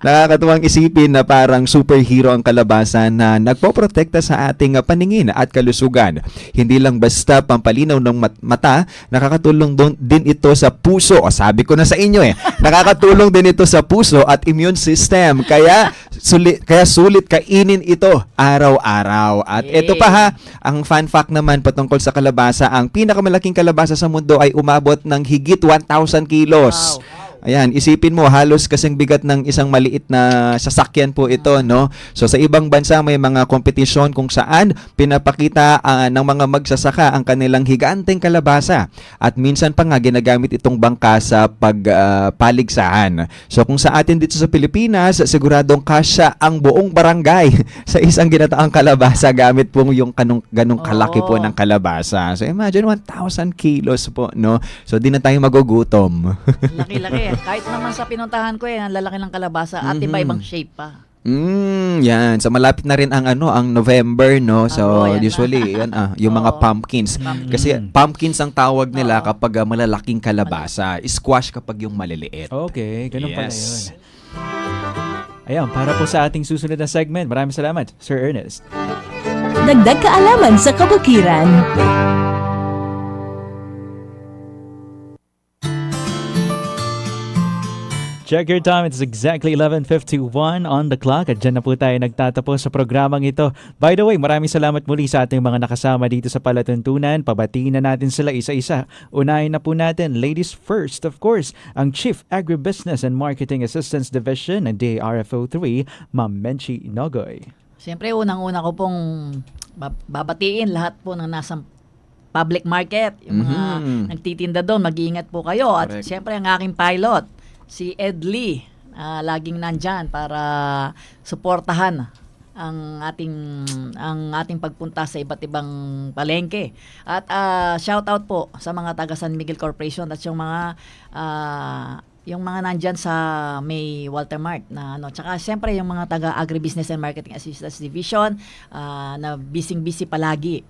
Nakakatuwang isipin na parang superhero ang kalabasa na nagpoprotekta sa ating paningin at kalusugan. Hindi lang basta pampalinaw ng mata, nakakatulong din ito sa puso. O, sabi ko na sa inyo nakakatulong din ito sa puso at immune system. Kaya sulit kainin ito araw-araw. At ito pa ang fun fact naman patungkol sa kalabasa, ang pinakamalaking kalabasa sa mundo ay umabot ng higit 1,000 kilos. Ayan, isipin mo, halos kasing bigat ng isang maliit na sasakyan po ito, no? So sa ibang bansa may mga kompetisyon kung saan pinapakita ng mga magsasaka ang kanilang higanteng kalabasa. At minsan pa nga ginagamit itong bangka sa pagpaligsahan. So kung sa atin dito sa Pilipinas, siguradong kasya ang buong barangay sa isang ginataang kalabasa gamit po yung ganong kalaki po ng kalabasa. So imagine 1,000 kilos po, no? So di na tayo magugutom. Laki-laki. Kahit naman sa pinuntahan ko ang lalaki ng kalabasa at iba-ibang shape pa. Yan. So malapit na rin ang ang November, no? So yan usually yan yung mga pumpkins. Kasi pumpkins ang tawag nila kapag malalaking kalabasa. Squash kapag yung maliliit. Okay, ganun pala yun. Ayan, para po sa ating susunod na segment. Maraming salamat, Sir Ernest. Dagdag kaalaman sa kabukiran. Check your time. It's exactly 11:51 on the clock. At dyan na po tayo nagtatapos sa programang ito. By the way, maraming salamat muli sa ating mga nakasama dito sa palatuntunan. Pabatiin na natin sila isa-isa. Unahin na po natin, ladies first, of course, ang Chief Agribusiness and Marketing Assistance Division ng DARFO3, Ma'am Menchi Nogoy. Siyempre, unang-una ko pong babatiin lahat po ng nasa public market. Yung mga nagtitinda doon, mag-iingat po kayo. At siyempre, ang aking pilot, si Ed Lee, laging nandyan para suportahan ang ating pagpunta sa iba't ibang palengke. At shout out po sa mga taga San Miguel Corporation at yung mga nandyan sa may Walter Mart na tsaka siyempre yung mga taga Agribusiness and Marketing Assistance Division na busy palagi.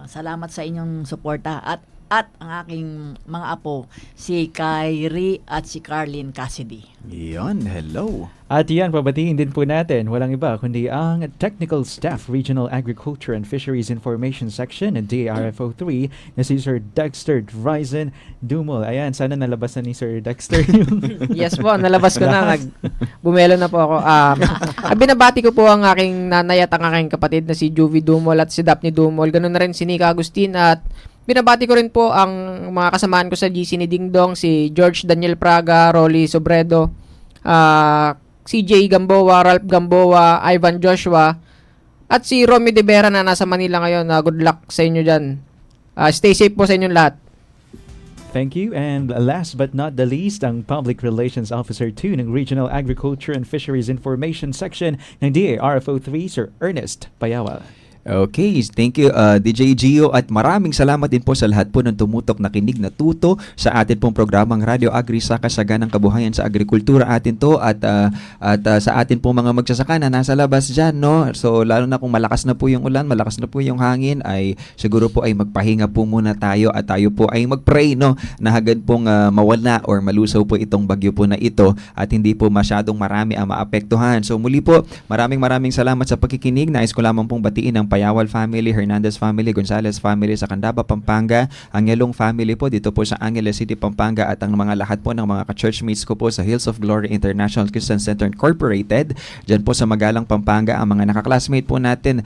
Salamat sa inyong suporta at ang aking mga apo, si Kyrie at si Carlin Cassidy. Yon, hello. At yan, pabatiin din po natin, walang iba kundi ang Technical Staff Regional Agriculture and Fisheries Information Section ng DARFO3 na si Sir Dexter Ryzen Dumol. Ayan, sana nalabas na ni Sir Dexter yung... Yes po, nalabas ko na. Bumelo na po ako. Binabati ko po ang aking nanay at ang aking kapatid na si Juvie Dumol at si Daphne Dumol. Ganun na rin si Nika Agustin at binabati ko rin po ang mga kasamaan ko sa GC ni Ding Dong, si George Daniel Praga, Rolly Sobredo, CJ Gamboa, Ralph Gamboa, Ivan Joshua, at si Romy De Vera na nasa Manila ngayon. Good luck sa inyo dyan. Stay safe po sa inyong lahat. Thank you. And last but not the least, ang Public Relations Officer 2 ng Regional Agriculture and Fisheries Information Section ng DARFO3, Sir Ernest Payawal. Okay, thank you DJ Gio at maraming salamat din po sa lahat po ng tumutok na kinig na tuto sa atin pong programang Radio Agri sa Kasaganang Kabuhayan sa Agrikultura atin to at sa atin pong mga magsasaka na nasa labas dyan, no? So lalo na kung malakas na po yung ulan, malakas na po yung hangin, ay siguro po ay magpahinga po muna tayo at tayo po ay magpray, no? Na hagad pong mawala or malusaw po itong bagyo po na ito at hindi po masyadong marami ang maapektuhan. So muli po, maraming salamat sa pakikinig. Nais ko lamang pong batiin ang Payawal family, Hernandez family, Gonzales family sa Candaba, Pampanga, ang Yelong family po dito po sa Angeles City, Pampanga at ang mga lahat po ng mga ka-churchmates ko po sa Hills of Glory International Christian Center Incorporated dyan po sa Magalang, Pampanga, ang mga nakaklasmate po natin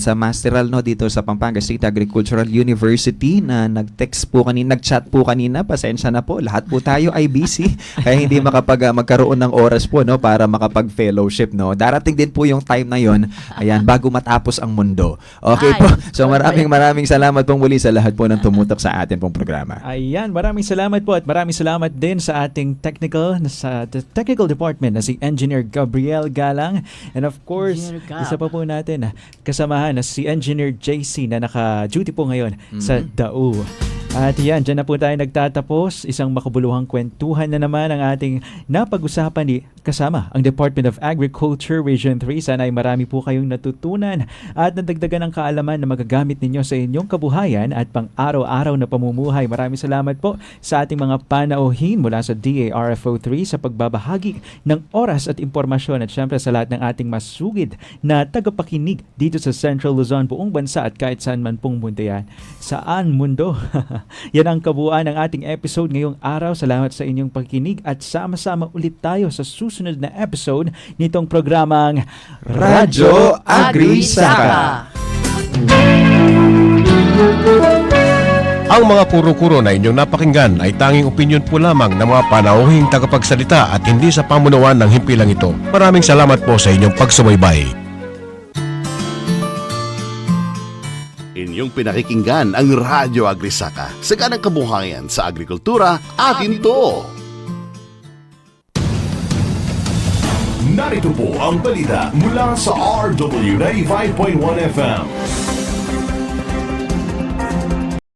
sa Masteral, no, dito sa Pampanga State Agricultural University na nag-text po kanina, nag-chat po kanina, pasensya na po, lahat po tayo ay busy kaya hindi magkaroon ng oras po, no, para makapag-fellowship, no. Darating din po yung time na yon, ayan, bago matapos ang mundo. Okay po. So maraming salamat pong muli sa lahat po ng tumutok sa atin pong programa. Ayan, maraming salamat po at maraming salamat din sa ating technical department na si Engineer Gabriel Galang and of course, isa pa po natin kasamahan na si Engineer JC na naka-duty po ngayon sa DAU. At yan, dyan na po tayo nagtatapos. Isang makabuluhang kwentuhan na naman ang ating napag-usapan kasama ang Department of Agriculture Region 3. Sana ay marami po kayong natutunan at nadagdagan ng kaalaman na magagamit ninyo sa inyong kabuhayan at pang-araw-araw na pamumuhay. Maraming salamat po sa ating mga panauhin mula sa DARFO3 sa pagbabahagi ng oras at impormasyon at syempre sa lahat ng ating masugid na tagapakinig dito sa Central Luzon, buong bansa at kahit saan man pong mundo yan. Saan mundo? Yan ang kabuuan ng ating episode ngayong araw. Salamat sa inyong pagkinig at sama-sama ulit tayo sa susunod na episode nitong programang Radyo Agri Saka. Ang mga kuro-kuro na inyong napakinggan ay tanging opinyon po lamang ng mga panauhing tagapagsalita at hindi sa pamunuan ng himpilang ito. Maraming salamat po sa inyong pagsubaybay. Inyong pinakikinggan ang Radyo Agrisaka. Saganang kabuhayan sa agrikultura, atin to! Narito po ang balita mula sa RW 95.1 FM.